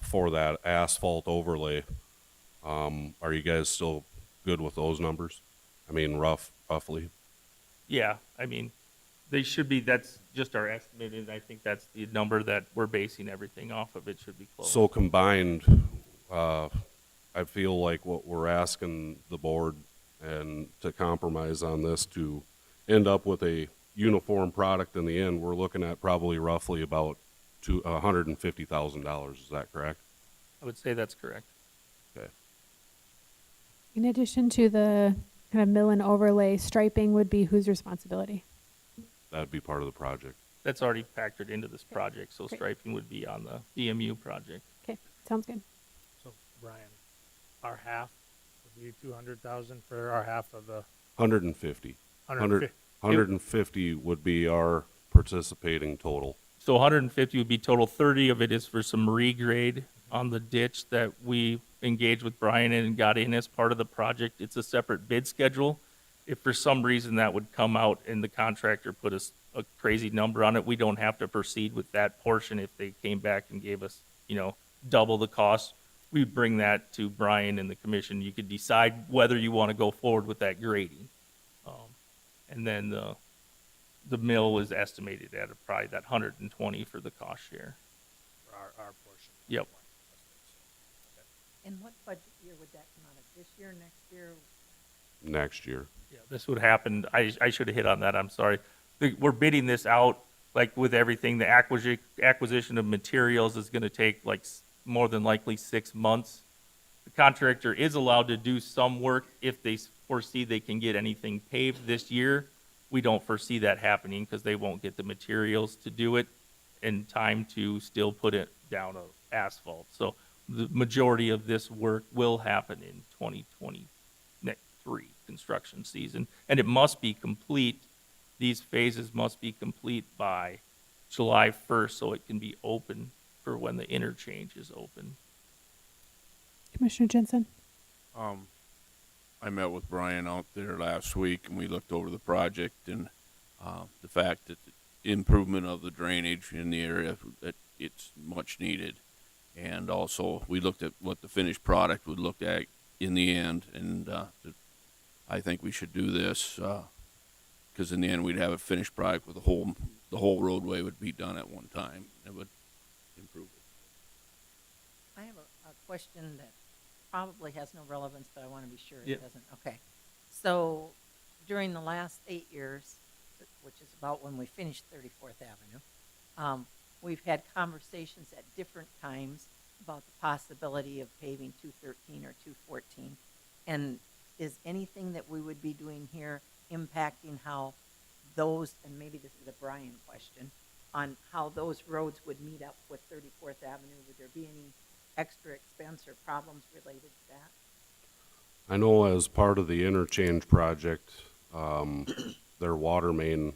for that asphalt overlay. Are you guys still good with those numbers? I mean, roughly. Yeah, I mean, they should be. That's just our estimate, and I think that's the number that we're basing everything off of. It should be close. So combined, I feel like what we're asking the board and to compromise on this to end up with a uniform product in the end, we're looking at probably roughly about $150,000. Is that correct? I would say that's correct. Okay. In addition to the kind of mill and overlay, striping would be whose responsibility? That'd be part of the project. That's already factored into this project, so Great. striping would be on the BMU project. Okay, sounds good. So, Brian, our half would be 200,000 for our half of the 150. 150. 150 would be our participating total. So 150 would be total. 30 of it is for some regrade on the ditch that we engaged with Brian and got in as part of the project. It's a separate bid schedule. If for some reason that would come out and the contractor put a crazy number on it, we don't have to proceed with that portion. If they came back and gave us, double the cost, we'd bring that to Brian and the commission. You could decide whether you want to go forward with that grading. And then the mill was estimated at probably that 120 for the cost share. For our portion. Yep. And what budget year would that come out of? This year, next year? Next year. Yeah, this would happen. I should have hit on that. I'm sorry. We're bidding this out, like with everything. The acquisition of materials is going to take more than likely 6 months. The contractor is allowed to do some work if they foresee they can get anything paved this year. We don't foresee that happening because they won't get the materials to do it in time to still put it down of asphalt. So the majority of this work will happen in 2023 construction season, and it must be complete. These phases must be complete by July 1st so it can be open for when the interchange is open. Commissioner Jensen? I met with Brian out there last week, and we looked over the project and the fact that the improvement of the drainage in the area, that it's much needed. And also, we looked at what the finished product would look like in the end, and I think we should do this because in the end, we'd have a finished product with the whole roadway would be done at one time. It would improve it. I have a question that probably has no relevance, but I want to be sure Yeah. it doesn't. Okay. So during the last 8 years, which is about when we finished 34th Avenue, we've had conversations at different times about the possibility of paving 213 or 214. And is anything that we would be doing here impacting how those, and maybe this is a Brian question, on how those roads would meet up with 34th Avenue? Would there be any extra expense or problems related to that? I know as part of the interchange project, their water main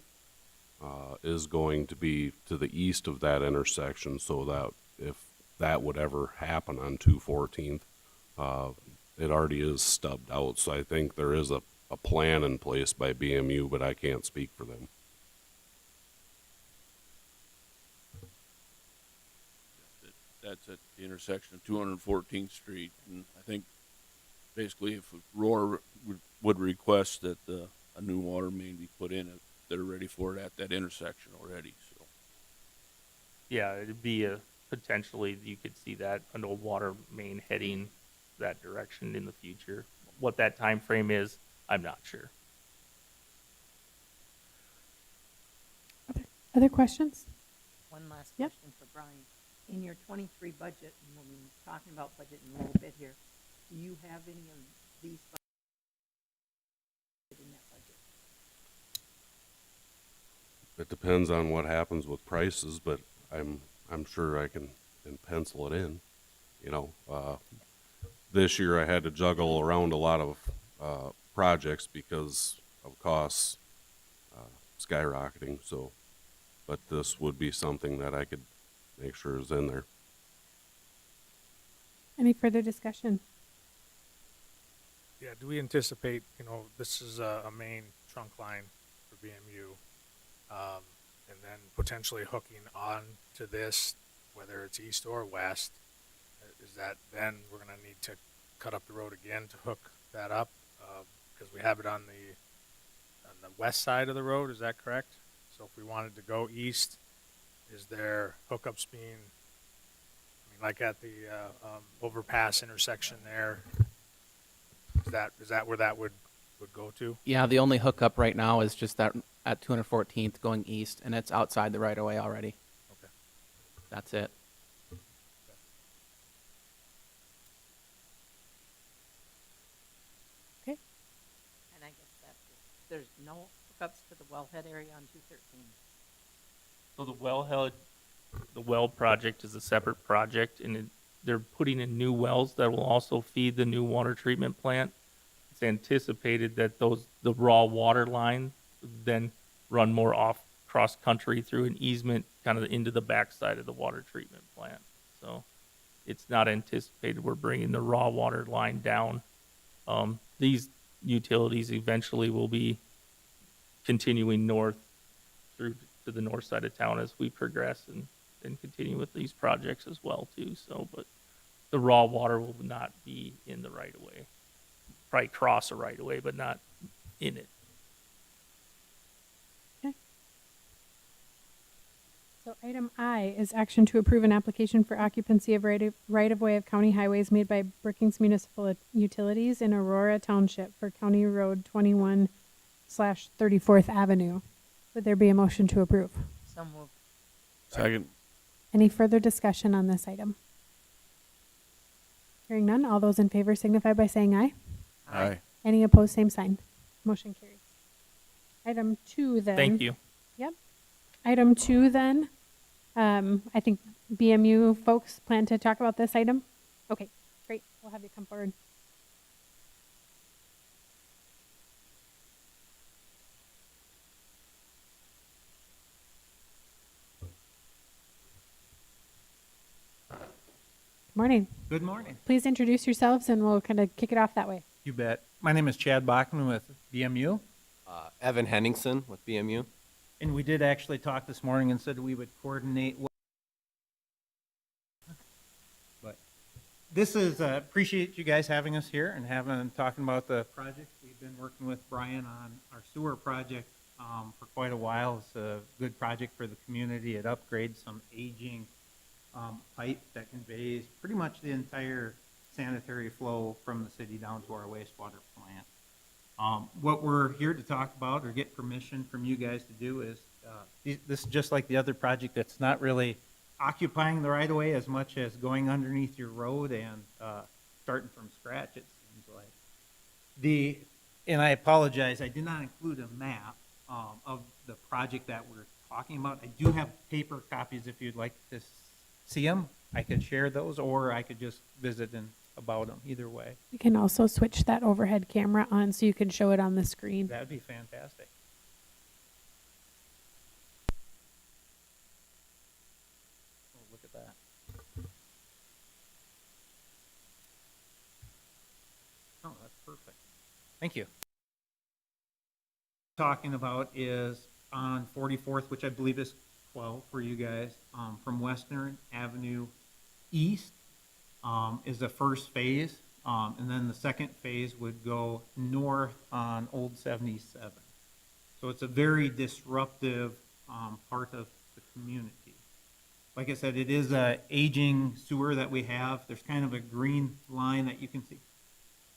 is going to be to the east of that intersection, so that if that would ever happen on 214th, it already is stubbed out. So I think there is a plan in place by BMU, but I can't speak for them. That's at the intersection of 214th Street, and I think basically if Aurora would request that a new water main be put in, they're ready for it at that intersection already, so. Yeah, it'd be potentially, you could see that, an old water main heading that direction in the future. What that time frame is, I'm not sure. Other questions? One last Yep. question for Brian. In your 23 budget, and we'll be talking about budget in a little bit here, do you have any of these in that budget? It depends on what happens with prices, but I'm sure I can pencil it in. This year I had to juggle around a lot of projects because of costs skyrocketing. So, but this would be something that I could make sure is in there. Any further discussion? Yeah, do we anticipate, this is a main trunk line for BMU, and then potentially hooking on to this, whether it's east or west, is that then we're gonna need to cut up the road again to hook that up? Because we have it on the west side of the road, is that correct? So if we wanted to go east, is there hookups being, like at the overpass intersection there? Is that where that would go to? Yeah, the only hookup right now is just that at 214th going east, and it's outside the right of way already. Okay. That's it. Okay. And I guess that's it. There's no hookups to the wellhead area on 213. So the well project is a separate project, and they're putting in new wells that will also feed the new water treatment plant. It's anticipated that the raw water line then run more cross country through an easement kind of into the backside of the water treatment plant. So it's not anticipated we're bringing the raw water line down. These utilities eventually will be continuing north through to the north side of town as we progress and continue with these projects as well too. So, but the raw water will not be in the right of way. Probably cross a right of way, but not in it. So item I is action to approve an application for occupancy of right-of-way of county highways made by Brookings Municipal Utilities in Aurora Township for County Road 21/34th Avenue. Would there be a motion to approve? So moved. Second. Any further discussion on this item? Hearing none, all those in favor signify by saying aye. Aye. Any opposed, same sign. Motion carries. Item 2 then. Thank you. Yep. Item 2 then, I think BMU folks plan to talk about this item? Okay, great. We'll have you come forward. Morning. Good morning. Please introduce yourselves and we'll kind of kick it off that way. You bet. My name is Chad Bachman with BMU. Evan Henningsen with BMU. And we did actually talk this morning and said we would coordinate. But this is, appreciate you guys having us here and talking about the project. We've been working with Brian on our sewer project for quite a while. It's a good project for the community. It upgrades some aging pipe that conveys pretty much the entire sanitary flow from the city down to our wastewater plant. What we're here to talk about or get permission from you guys to do is, this is just like the other project that's not really occupying the right of way as much as going underneath your road and starting from scratch, it seems like. And I apologize, I did not include a map of the project that we're talking about. I do have paper copies if you'd like to see them. I could share those, or I could just visit and about them, either way. We can also switch that overhead camera on so you can show it on the screen. That'd be fantastic. Oh, look at that. Oh, that's perfect. Thank you. Talking about is on 44th, which I believe is 12 for you guys, from Western Avenue East. Is the first phase, and then the second phase would go north on Old 77. So it's a very disruptive part of the community. Like I said, it is a aging sewer that we have. There's kind of a green line that you can see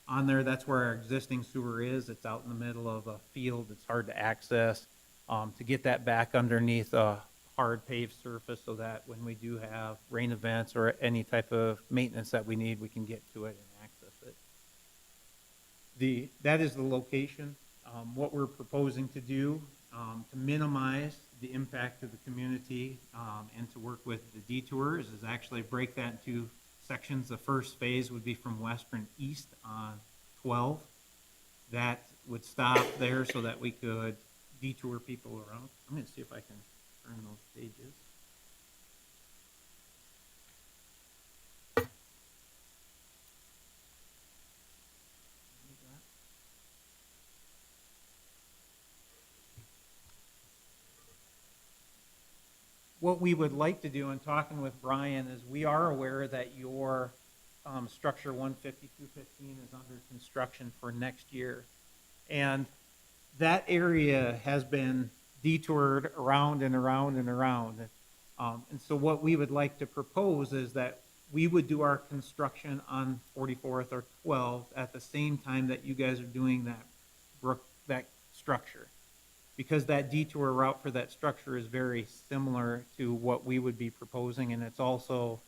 on there. That's where our existing sewer is. It's out in the middle of a field. It's hard to access. To get that back underneath a hard paved surface so that when we do have rain events or any type of maintenance that we need, we can get to it and access it. That is the location. What we're proposing to do to minimize the impact to the community and to work with the detours is actually break that into sections. The first phase would be from Western East on 12. That would stop there so that we could detour people around. I'm going to see if I can turn those pages. What we would like to do in talking with Brian is we are aware that your structure 15215 is under construction for next year. And that area has been detoured around and around and around. And so what we would like to propose is that we would do our construction on 44th or 12th at the same time that you guys are doing that structure. Because that detour route for that structure is very similar to what we would be proposing, and it's also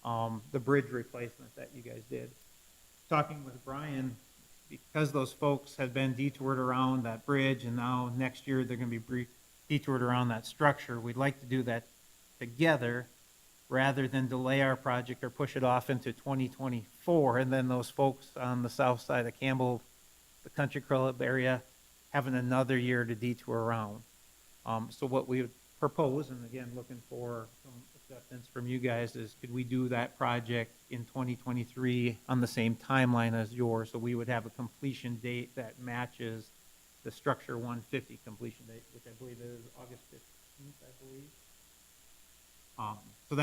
the bridge replacement that you guys did. Talking with Brian, because those folks had been detoured around that bridge, and now next year they're going to be detoured around that structure, we'd like to do that together rather than delay our project or push it off into 2024, and then those folks on the south side of Campbell, the country club area, having another year to detour around. So what we would propose, and again, looking for if acceptance from you guys is, could we do that project in 2023 on the same timeline as yours? So we would have a completion date that matches the Structure 150 completion date, which I believe is August 15th, I believe. So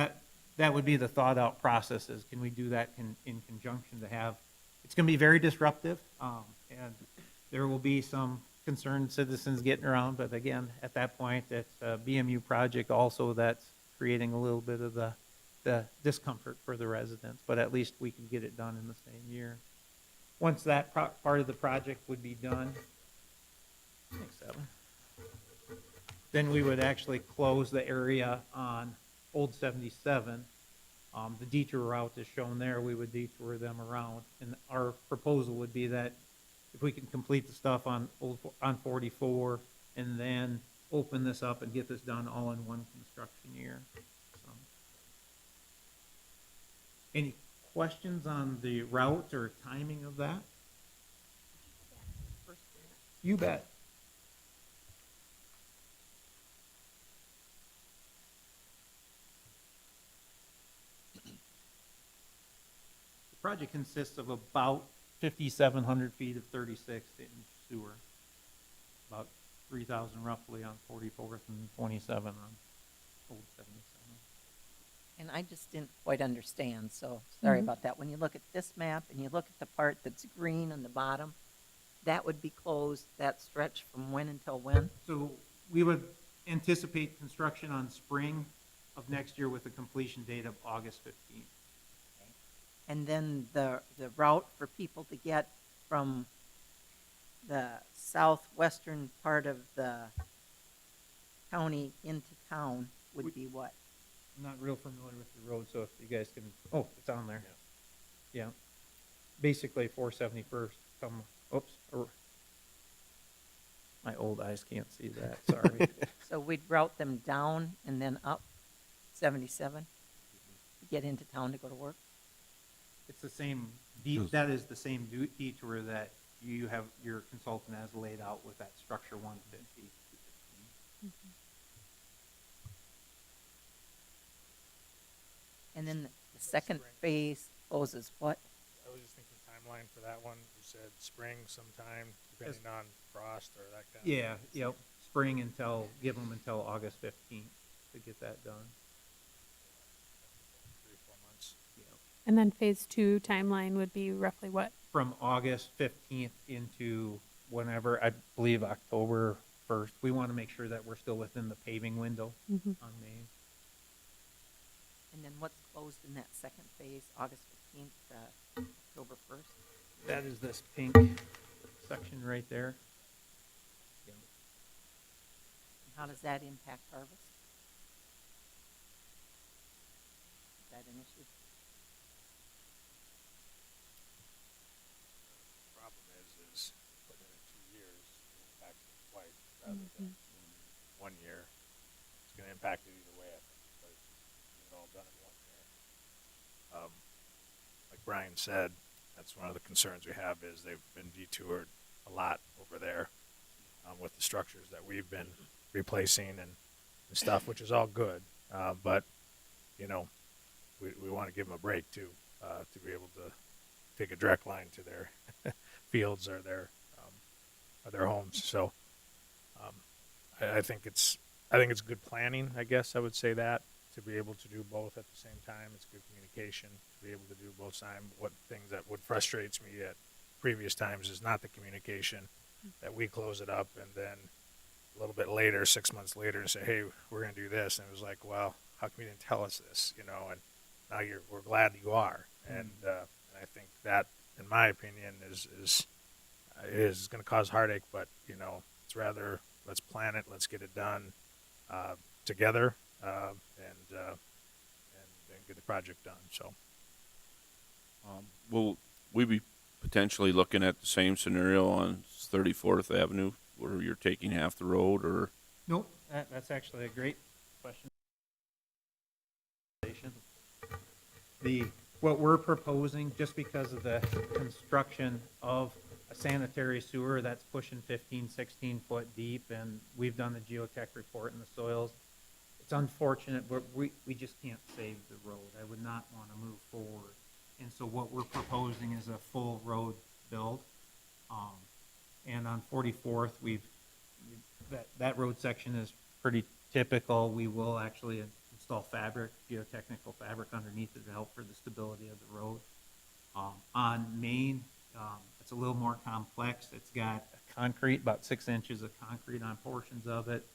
that would be the thought-out process, is can we do that in conjunction to have, it's going to be very disruptive, and there will be some concerned citizens getting around, but again, at that point, it's a BMU project also that's creating a little bit of the discomfort for the residents, but at least we can get it done in the same year. Once that part of the project would be done, thanks, Evan, then we would actually close the area on Old 77. The detour route is shown there. We would detour them around, and our proposal would be that if we can complete the stuff on 44 and then open this up and get this done all in one construction year. So. Any questions on the route or timing of that? You bet. The project consists of about 5,700 feet of 36-inch sewer, about 3,000 roughly on 44th and 27 on Old 77. And I just didn't quite understand, so sorry about that. When you look at this map and you look at the part that's green on the bottom, that would be closed, that stretch from when until when? So we would anticipate construction on spring of next year with a completion date of August 15th. And then the route for people to get from the southwestern part of the county into town would be what? I'm not real familiar with the road, so if you guys can, oh, it's on there. Yeah. Basically 471st, come, oops, my old eyes can't see that, sorry. So we'd route them down and then up 77 to get into town to go to work? It's the same, that is the same detour that you have, your consultant has laid out with that Structure 150. And then the second phase closes what? I was just thinking timeline for that one. You said spring sometime, depending on frost or that kind of. Yeah, yep, spring until, give them until August 15th to get that done. 3-4 months. And then phase 2 timeline would be roughly what? From August 15th into whenever, I believe October 1st. We want to make sure that we're still within the paving window on Main. And then what's closed in that second phase, August 15th to October 1st? That is this pink section right there. And how does that impact harvest? Is that an issue? Problem is putting it in 2 years, it impacts it twice rather than 1 year. It's going to impact it either way, I think, but it's all done in 1 year. Like Brian said, that's one of the concerns we have is they've been detoured a lot over there with the structures that we've been replacing and stuff, which is all good. But, you know, we want to give them a break too, to be able to take a direct line to their fields or their homes. So I think it's good planning, I guess I would say that, to be able to do both at the same time. It's good communication to be able to do both sides. What things that would frustrates me at previous times is not the communication, that we close it up and then a little bit later, 6 months later, and say, hey, we're going to do this. And it was like, well, how come you didn't tell us this? You know, and now we're glad you are. And I think that, in my opinion, is going to cause heartache, but, you know, it's rather, let's plan it, let's get it done together, and get the project done. So, will we be potentially looking at the same scenario on 34th Avenue, where you're taking half the road, or? Nope, that's actually a great question. What we're proposing, just because of the construction of a sanitary sewer that's pushing 15, 16 foot deep, and we've done the geotech report in the soils, it's unfortunate, but we just can't save the road. I would not want to move forward. And so what we're proposing is a full road build. And on 44th, that road section is pretty typical. We will actually install fabric, geotechnical fabric underneath it to help for the stability of the road. On Main, it's a little more complex. It's got concrete, about 6 inches of concrete on portions of it.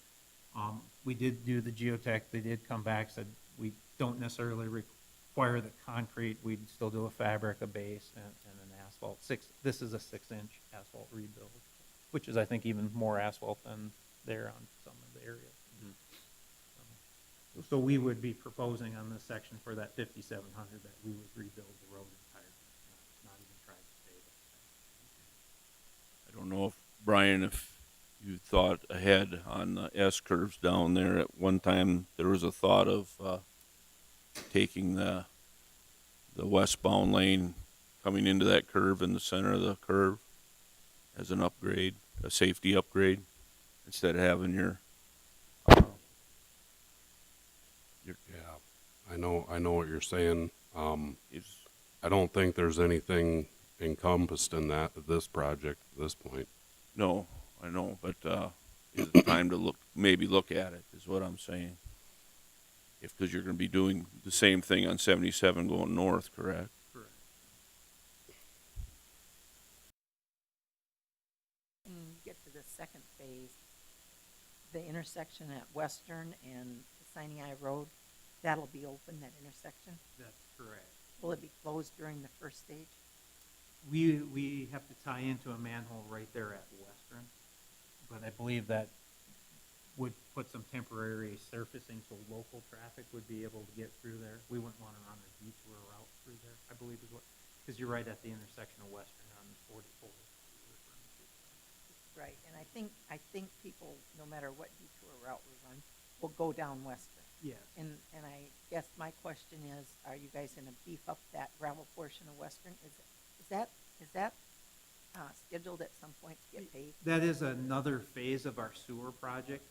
We did do the geotech. They did come back, said we don't necessarily require the concrete. We'd still do a fabric, a base, and an asphalt. This is a 6-inch asphalt rebuild, which is, I think, even more asphalt than there on some of the areas. So we would be proposing on this section for that 5,700 that we would rebuild the road entirely, not even try to save it. I don't know if, Brian, if you thought ahead on the S-curves down there. At one time, there was a thought of taking the westbound lane, coming into that curve in the center of the curve as an upgrade, a safety upgrade, instead of having your Yeah, I know what you're saying. I don't think there's anything encompassed in that, this project at this point. No, I know, but is it time to maybe look at it, is what I'm saying. Because you're going to be doing the same thing on 77 going north, correct? Correct. When you get to the second phase, the intersection at Western and Sinai Road, that'll be open, that intersection? That's correct. Will it be closed during the first stage? We have to tie into a manhole right there at Western, but I believe that would put some temporary surfacing so local traffic would be able to get through there. We wouldn't want to run a detour route through there, I believe is what, because you're right at the intersection of Western on 44. Right, and I think people, no matter what detour route we run, will go down Western. Yes. And I guess my question is, are you guys gonna beef up that gravel portion of Western? Is that scheduled at some point to get paved? That is another phase of our sewer project.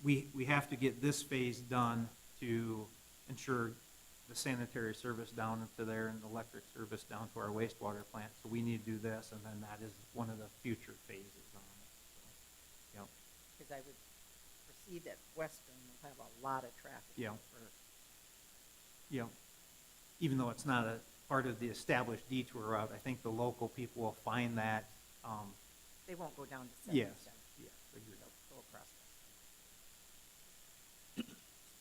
We have to get this phase done to ensure the sanitary service down into there and the electric service down to our wastewater plant. So we need to do this, and then that is one of the future phases on it. So, yep. Because I would foresee that Western will have a lot of traffic. Yeah. For Yep. Even though it's not a part of the established detour route, I think the local people will find that. They won't go down to 77. Yes, agreed. They'll go across.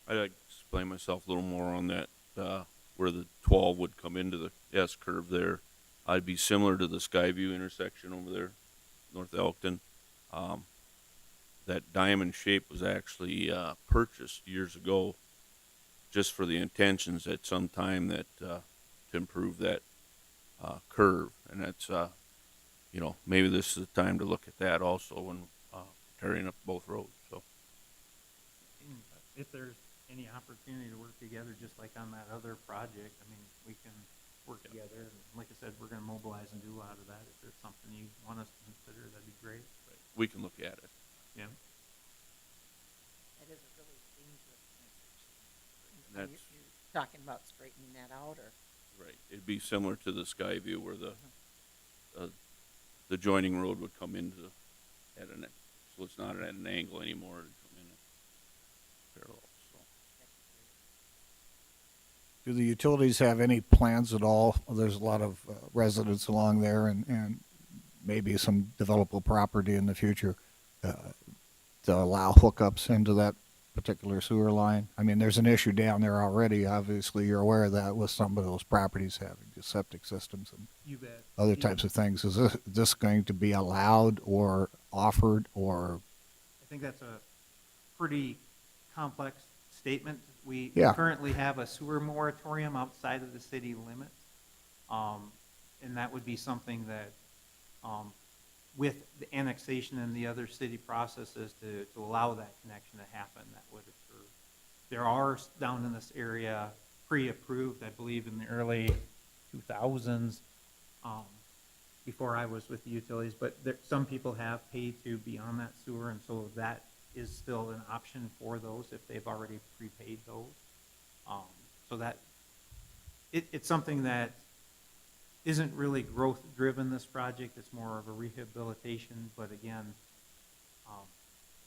I'd like to explain myself a little more on that, where the 12 would come into the S-curve there. I'd be similar to the Skyview intersection over there, North Elkton. That diamond shape was actually purchased years ago just for the intentions at some time that to improve that curve. And that's, maybe this is the time to look at that also when tearing up both roads. So, If there's any opportunity to work together, just like on that other project, I mean, we can work together. And like I said, we're going to mobilize and do a lot of that. If there's something you want us to consider, that'd be great. we can look at it. Yeah. That is a really dangerous intersection. And that's You're talking about straightening that out, or? right. It'd be similar to the Skyview where the joining road would come into so it's not at an angle anymore. It'd come in parallel. So. Do the utilities have any plans at all? There's a lot of residents along there and maybe some developable property in the future to allow hookups into that particular sewer line. I mean, there's an issue down there already. Obviously, you're aware of that with some of those properties having just septic systems and You bet. other types of things. Is this going to be allowed or offered or? I think that's a pretty complex statement. We Yeah. currently have a sewer moratorium outside of the city limits. And that would be something that, with the annexation and the other city processes to allow that connection to happen, that would occur. There are down in this area pre-approved, I believe in the early 2000s, before I was with the utilities, but some people have paid to be on that sewer, and so that is still an option for those if they've already prepaid those. So that, it's something that isn't really growth-driven, this project. It's more of a rehabilitation, but again,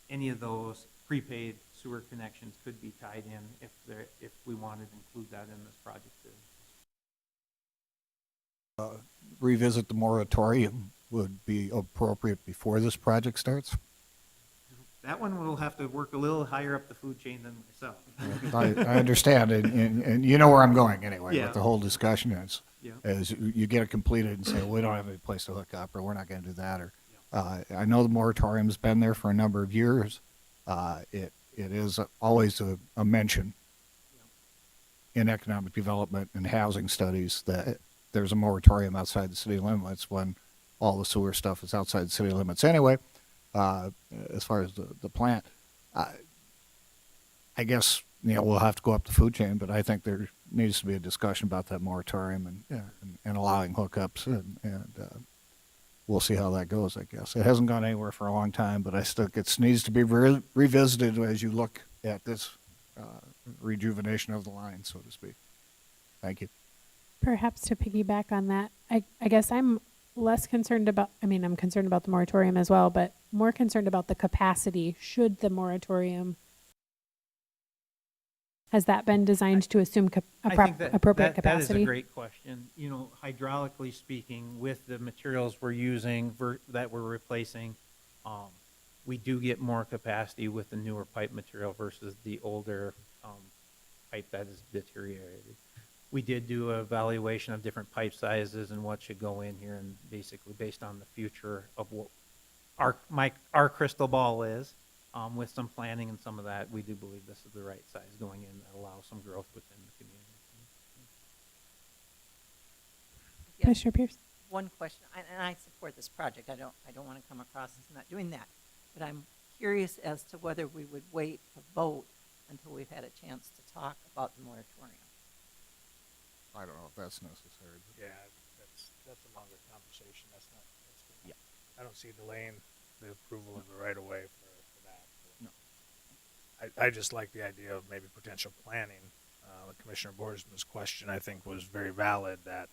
any of those prepaid sewer connections could be tied in if we wanted to include that in this project too. Revisit the moratorium would be appropriate before this project starts? That one will have to work a little higher up the food chain than myself. I understand, and you know where I'm going anyway, Yeah. with the whole discussion is, Yeah. is you get it completed and say, we don't have any place to hook up, or we're not gonna do that, or, I know the moratorium's been there for a number of years. It is always a mention in economic development and housing studies that there's a moratorium outside the city limits when all the sewer stuff is outside the city limits anyway. As far as the plant, I guess, we'll have to go up the food chain, but I think there needs to be a discussion about that moratorium and allowing hookups, and we'll see how that goes, I guess. It hasn't gone anywhere for a long time, but I still think it needs to be revisited as you look at this rejuvenation of the line, so to speak. Thank you. Perhaps to piggyback on that, I guess I'm less concerned about, I'm concerned about the moratorium as well, but more concerned about the capacity. Should the moratorium, has that been designed to assume I think appropriate that capacity? is a great question. Hydraulically speaking, with the materials we're using that we're replacing, we do get more capacity with the newer pipe material versus the older pipe that is deteriorated. We did do an evaluation of different pipe sizes and what should go in here, and basically based on the future of what our crystal ball is, with some planning and some of that, we do believe this is the right size going in that allows some growth within the community. Yeah. Commissioner Pierce? One question, and I support this project. I don't want to come across as not doing that, but I'm curious as to whether we would wait to vote until we've had a chance to talk about the moratorium. I don't know if that's necessary. But. Yeah, that's a longer conversation. That's good. Yeah. I don't see delaying the approval of the right of way for that. No. I just like the idea of maybe potential planning. Commissioner Borsman's question, I think, was very valid, that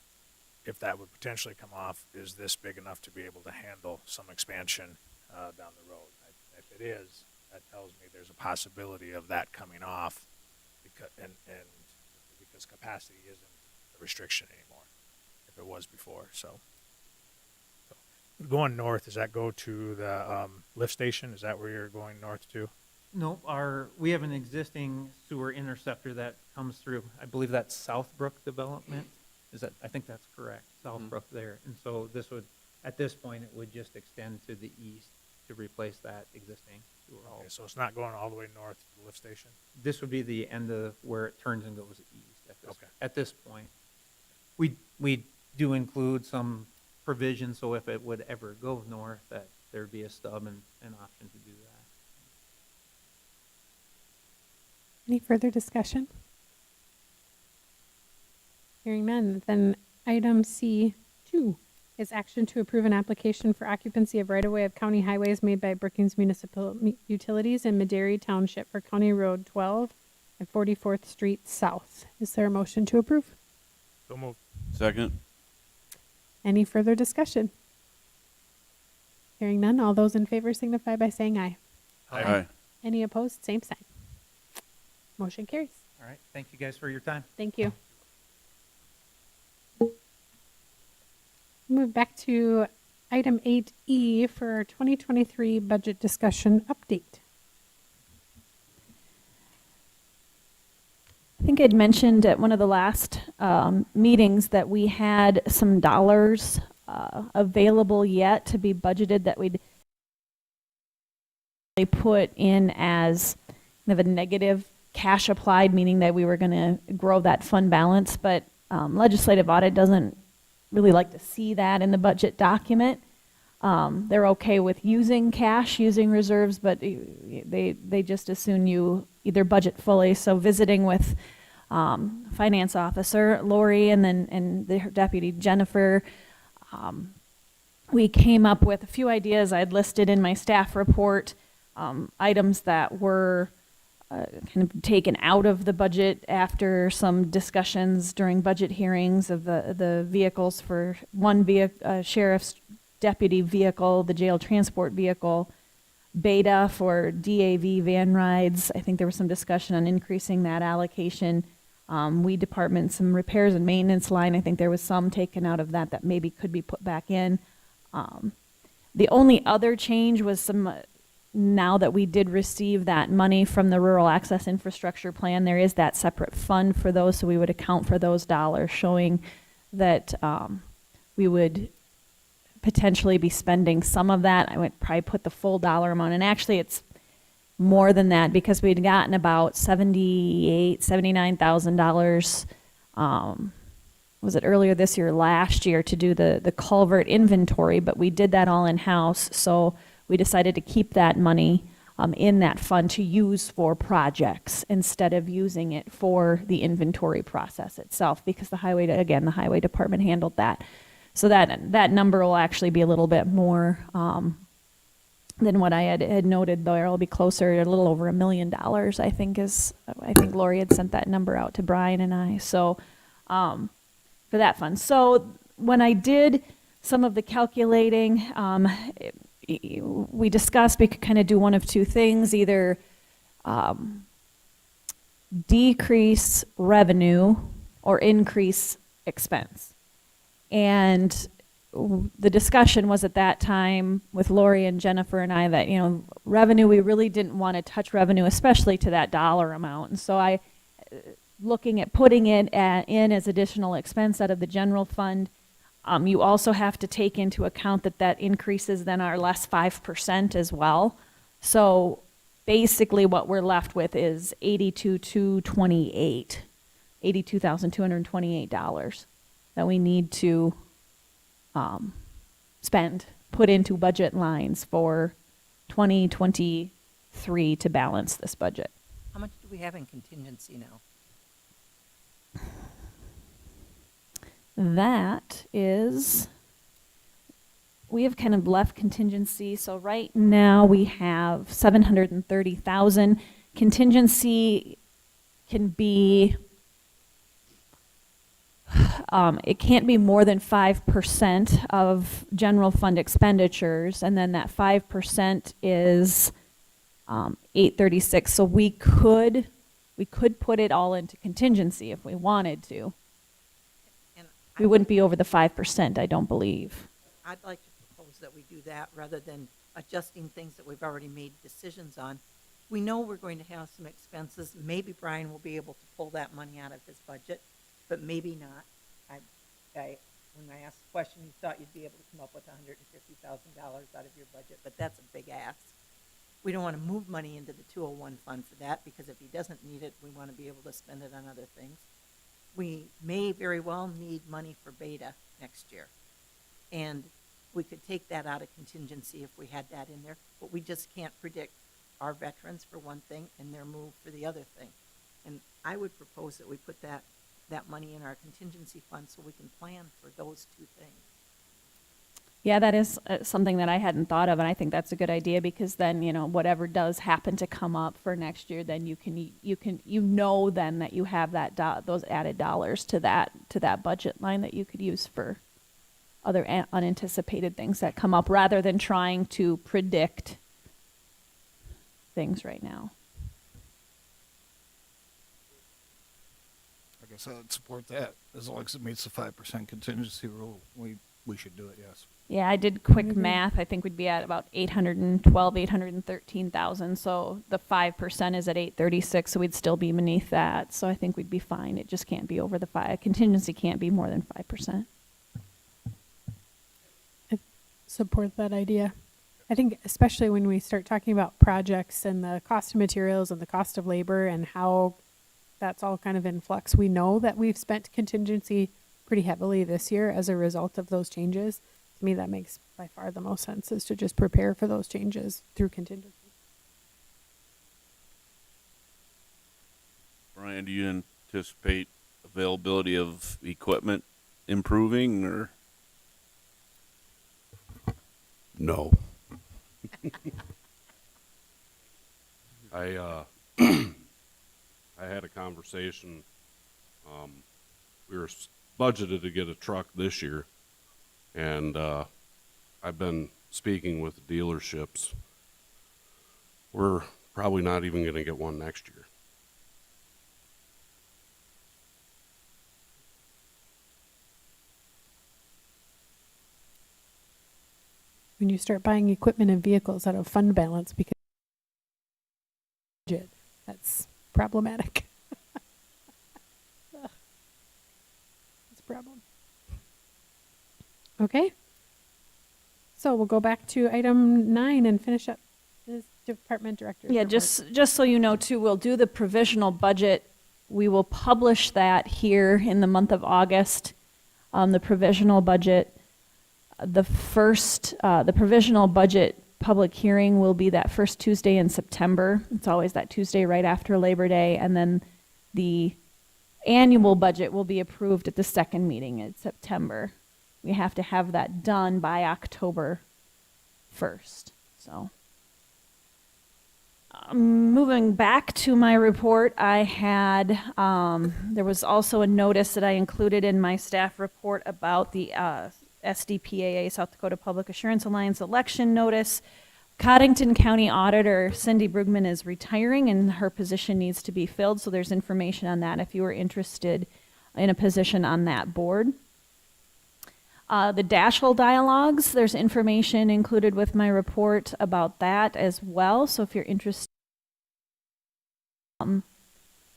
if that would potentially come off, is this big enough to be able to handle some expansion down the road? If it is, that tells me there's a possibility of that coming off, because capacity isn't a restriction anymore, if it was before. So going north, does that go to the lift station? Is that where you're going north to? No, we have an existing sewer interceptor that comes through. I believe that's Southbrook Development. I think that's correct, Southbrook there. And so at this point, it would just extend to the east to replace that existing sewer. Okay, so it's not going all the way north to the lift station? This would be the end of where it turns and goes east Okay. At this point. We do include some provision, so if it would ever go north, that there'd be a stub and an option to do that. Any further discussion? Hearing none, then item C2 is action to approve an application for occupancy of right-of-way of county highways made by Brookings Municipal Utilities in Madera Township for County Road 12 and 44th Street South. Is there a motion to approve? So moved. Second. Any further discussion? Hearing none, all those in favor signify by saying aye. Aye. Any opposed, same sign. Motion carries. All right, thank you guys for your time. Thank you. Move back to item 8E for our 2023 budget discussion update. I think I'd mentioned at one of the last meetings that we had some dollars available yet to be budgeted that we'd put in as kind of a negative cash applied, meaning that we were going to grow that fund balance, but legislative audit doesn't really like to see that in the budget document. They're okay with using cash, using reserves, but they just assume you either budget fully. So visiting with finance officer Lori and the deputy Jennifer, we came up with a few ideas I'd listed in my staff report. items that were kind of taken out of the budget after some discussions during budget hearings of the vehicles for one sheriff's deputy vehicle, the jail transport vehicle, Beta for DAV van rides. I think there was some discussion on increasing that allocation. Weed department, some repairs and maintenance line. I think there was some taken out of that maybe could be put back in. The only other change was some, now that we did receive that money from the Rural Access Infrastructure Plan, there is that separate fund for those, so we would account for those dollars, showing that we would potentially be spending some of that. I would probably put the full dollar amount, and actually it's more than that because we'd gotten about $79,000. Was it earlier this year, last year, to do the culvert inventory, but we did that all in-house, so we decided to keep that money in that fund to use for projects instead of using it for the inventory process itself, because the highway department handled that. So that number will actually be a little bit more than what I had noted, though. It'll be closer to a little over $1 million, I think Lori had sent that number out to Brian and I. So for that fund. So when I did some of the calculating, we discussed we could kind of do one of two things, either decrease revenue or increase expense. And the discussion was at that time with Lori and Jennifer and I that, revenue, we really didn't want to touch revenue, especially to that dollar amount. And so I, looking at putting it in as additional expense out of the general fund, you also have to take into account that increases then our less 5% as well. So basically what we're left with is $82,228 that we need to put into budget lines for 2023 to balance this budget. How much do we have in contingency now? That is, we have kind of left contingency. So right now we have 730,000. Contingency can be, it can't be more than 5% of general fund expenditures, and then that 5% is 836. So we could put it all into contingency if we wanted to. We wouldn't be over the 5%, I don't believe. I'd like to propose that we do that rather than adjusting things that we've already made decisions on. We know we're going to have some expenses. Maybe Brian will be able to pull that money out of his budget, but maybe not. When I asked the question, you thought you'd be able to come up with $150,000 out of your budget, but that's a big ask. We don't want to move money into the 201 fund for that, because if he doesn't need it, we want to be able to spend it on other things. We may very well need money for Beta next year. And we could take that out of contingency if we had that in there, but we just can't predict our veterans for one thing and their move for the other thing. And I would propose that we put that money in our contingency fund so we can plan for those two things. Yeah, that is something that I hadn't thought of, and I think that's a good idea, because then, whatever does happen to come up for next year, then you know then that you have that those added dollars to that budget line that you could use for other unanticipated things that come up, rather than trying to predict things right now. I guess I would support that. As long as it meets the 5% contingency rule, we should do it, yes. Yeah, I did quick math. I think we'd be at about 813,000. So the 5% is at 836, so we'd still be beneath that. So I think we'd be fine. It just can't be over the 5. Contingency can't be more than 5%. I support that idea. I think especially when we start talking about projects and the cost of materials and the cost of labor and how that's all kind of in flux, we know that we've spent contingency pretty heavily this year as a result of those changes. To me, that makes by far the most sense, is to just prepare for those changes through contingency. Brian, do you anticipate availability of equipment improving, or? No. I had a conversation, we were budgeted to get a truck this year, and I've been speaking with dealerships. We're probably not even going to get one next year. When you start buying equipment and vehicles out of fund balance because budget, that's problematic. Ugh. That's a problem. Okay. So we'll go back to item 9 and finish up this department director. Yeah, just so you know too, we'll do the provisional budget. We will publish that here in the month of August. The provisional budget, the provisional budget public hearing will be that first Tuesday in September. It's always that Tuesday right after Labor Day, and then the annual budget will be approved at the second meeting in September. We have to have that done by October 1st. So, moving back to my report, I had, there was also a notice that I included in my staff report about the SDPAA, South Dakota Public Assurance Alliance election notice. Cottington County Auditor Cindy Brugman is retiring and her position needs to be filled, so there's information on that if you are interested in a position on that board. The Daschle dialogues, there's information included with my report about that as well. So if you're interested,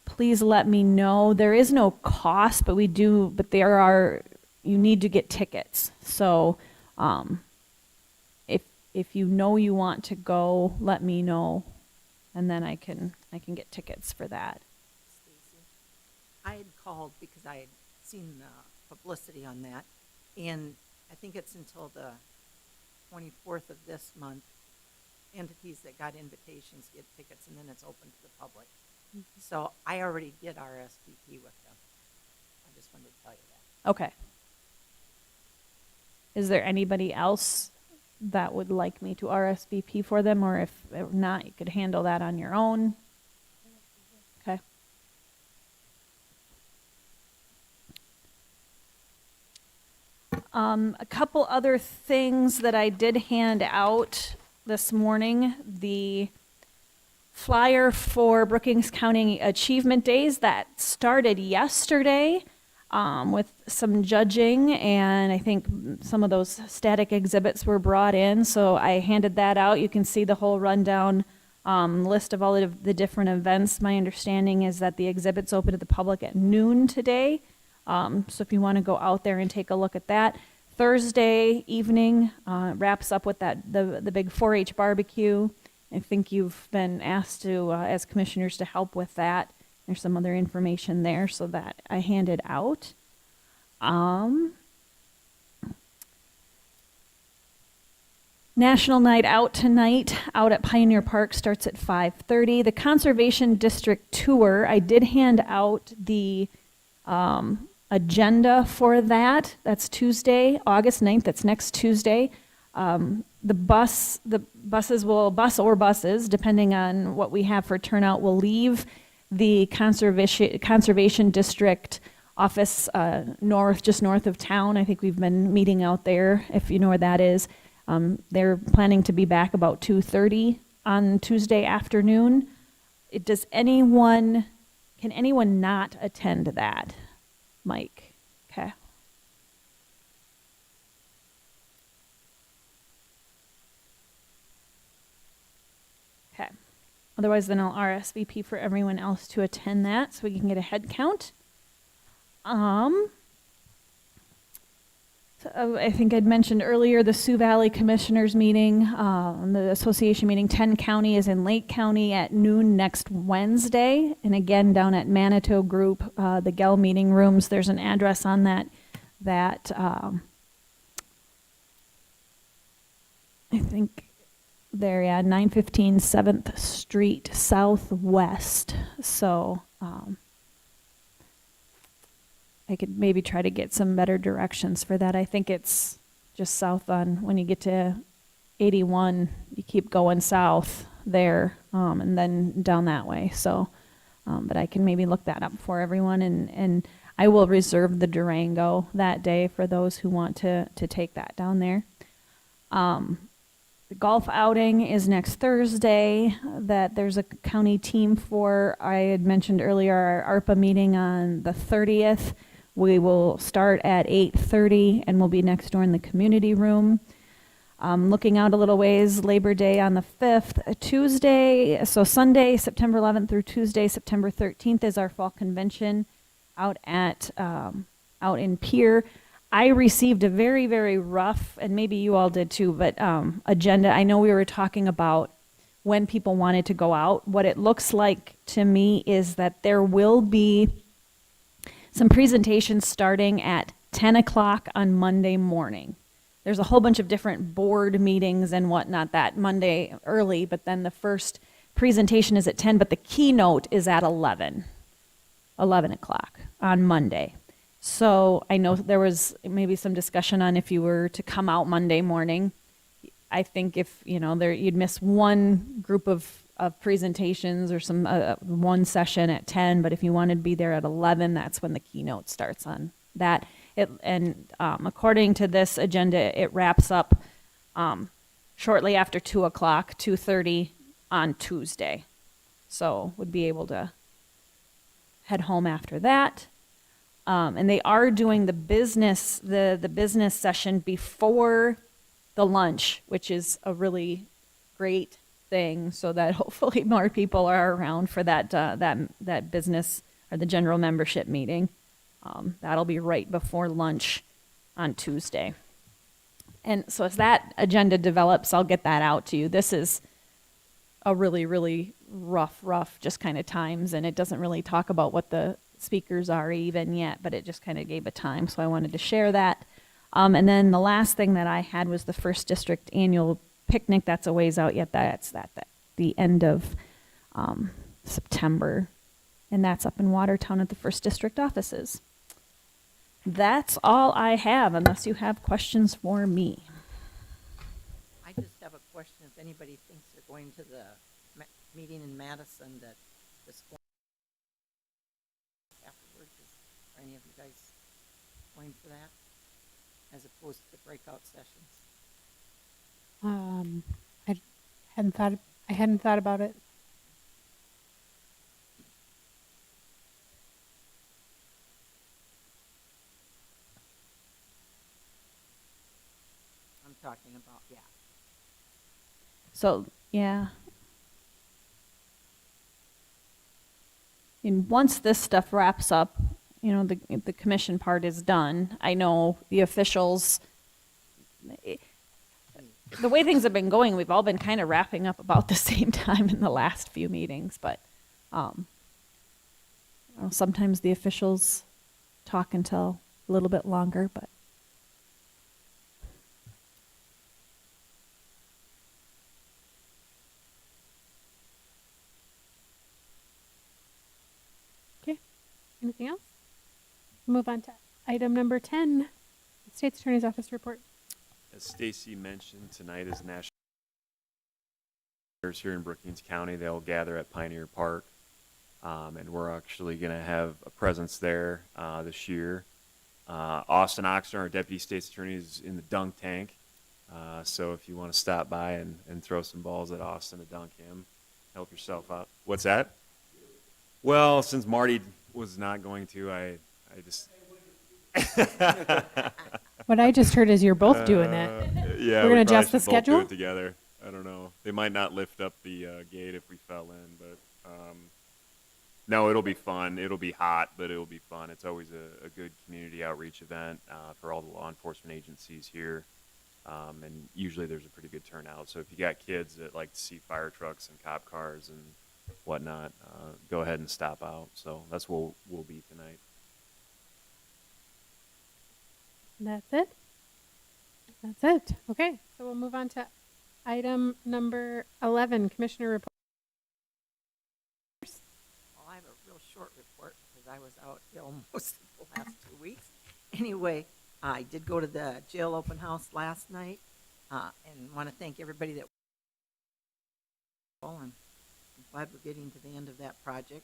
please let me know. There is no cost, but you need to get tickets. So if you know you want to go, let me know, and then I can get tickets for that. Stacy, I had called because I had seen the publicity on that. And I think it's until the 24th of this month, entities that got invitations get tickets, and then it's open to the public. Mm-hmm. So I already did RSVP with them. I just wanted to tell you that. Okay. Is there anybody else that would like me to RSVP for them, or if not, you could handle that on your own? Okay. A couple other things that I did hand out this morning. The flyer for Brookings County Achievement Days that started yesterday with some judging, and I think some of those static exhibits were brought in, so I handed that out. You can see the whole rundown list of all of the different events. My understanding is that the exhibit's open to the public at noon today. So if you want to go out there and take a look at that. Thursday evening wraps up with the big 4-H barbecue. I think you've been asked to, as commissioners, to help with that. There's some other information there, so that I handed out. National Night Out tonight out at Pioneer Park starts at 5:30. The Conservation District Tour, I did hand out the agenda for that. That's Tuesday, August 9th. That's next Tuesday. The buses will, depending on what we have for turnout, will leave the Conservation District office just north of town. I think we've been meeting out there, if you know where that is. They're planning to be back about 2:30 on Tuesday afternoon. Can anyone not attend that? Mike, okay. Okay. Otherwise, then I'll RSVP for everyone else to attend that so we can get a head count. I think I'd mentioned earlier the Sioux Valley Commissioners meeting, the association meeting. 10 County is in Lake County at noon next Wednesday. And again, down at Manitou Group, the Gell meeting rooms, there's an address on that I think there, 915 7th Street Southwest. So I could maybe try to get some better directions for that. I think it's just south on, when you get to 81, you keep going south. there, and then down that way. So, but I can maybe look that up for everyone, and I will reserve the Durango that day for those who want to take that down there. The golf outing is next Thursday that there's a county team for. I had mentioned earlier our ARPA meeting on the 30th. We will start at 8:30 and we'll be next door in the community room. Looking out a little ways, Labor Day on the 5th, Tuesday, so Sunday, September 11th through Tuesday, September 13th is our fall convention out in Pier. I received a very, very rough, and maybe you all did too, but agenda. I know we were talking about when people wanted to go out. What it looks like to me is that there will be some presentations starting at 10 o'clock on Monday morning. There's a whole bunch of different board meetings and whatnot that Monday early, but then the first presentation is at 10, but the keynote is at 11 o'clock on Monday. So I know there was maybe some discussion on if you were to come out Monday morning. I think if, you'd miss one group of presentations or some one session at 10, but if you wanted to be there at 11, that's when the keynote starts on that. According to this agenda, it wraps up shortly after 2 o'clock, 2:30 on Tuesday. So would be able to head home after that. And they are doing the business session before the lunch, which is a really great thing, so that hopefully more people are around for that business or the general membership meeting. That'll be right before lunch on Tuesday. And so as that agenda develops, I'll get that out to you. This is a really, really rough just kind of times, and it doesn't really talk about what the speakers are even yet, but it just kind of gave a time, so I wanted to share that. And then the last thing that I had was the First District annual picnic. That's a ways out yet. That's at the end of September, and that's up in Watertown at the First District offices. That's all I have, unless you have questions for me. I just have a question. If anybody thinks they're going to the meeting in Madison, that this afterwards, are any of you guys going for that, as opposed to the breakout sessions? I hadn't thought about it. I'm talking about, yeah. So, yeah. And once this stuff wraps up, the commission part is done. I know the officials, the way things have been going, we've all been kind of wrapping up about the same time in the last few meetings, but sometimes the officials talk until a little bit longer, but anything else? Move on to item number 10, State's Attorney's Office report. As Stacy mentioned, tonight is National here in Brookings County. They'll gather at Pioneer Park, and we're actually going to have a presence there this year. Austin Oxner, our Deputy State's Attorney, is in the dunk tank. So if you want to stop by and throw some balls at Austin to dunk him, help yourself out. What's that? Well, since Marty was not going to, I just... What I just heard is you're both doing that. Yeah, we're going to probably adjust the should both do schedule? it together. I don't know. They might not lift up the gate if we fell in, but no, it'll be fun. It'll be hot, but it'll be fun. It's always a good community outreach event for all the law enforcement agencies here, and usually there's a pretty good turnout. So if you got kids that like to see fire trucks and cop cars and whatnot, go ahead and stop out. So that's where we'll be tonight. That's it? That's it. Okay, so we'll move on to item number 11, Commissioner report. Well, I have a real short report because I was out ill most of the last 2 weeks. Anyway, I did go to the jail open house last night, and want to thank everybody that wonderful, and I'm glad we're getting to the end of that project.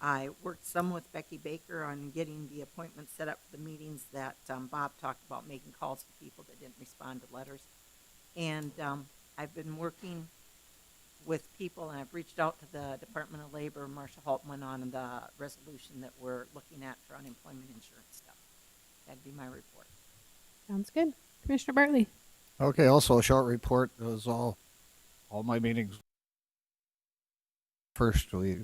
I worked some with Becky Baker on getting the appointments set up for the meetings that Bob talked about, making calls to people that didn't respond to letters. And I've been working with people, and I've reached out to the Department of Labor, Marcia Haltman, on the resolution that we're looking at for unemployment insurance stuff. That'd be my report. Sounds good. Commissioner Bartley. Okay, also a short report. It was all my meetings. First, we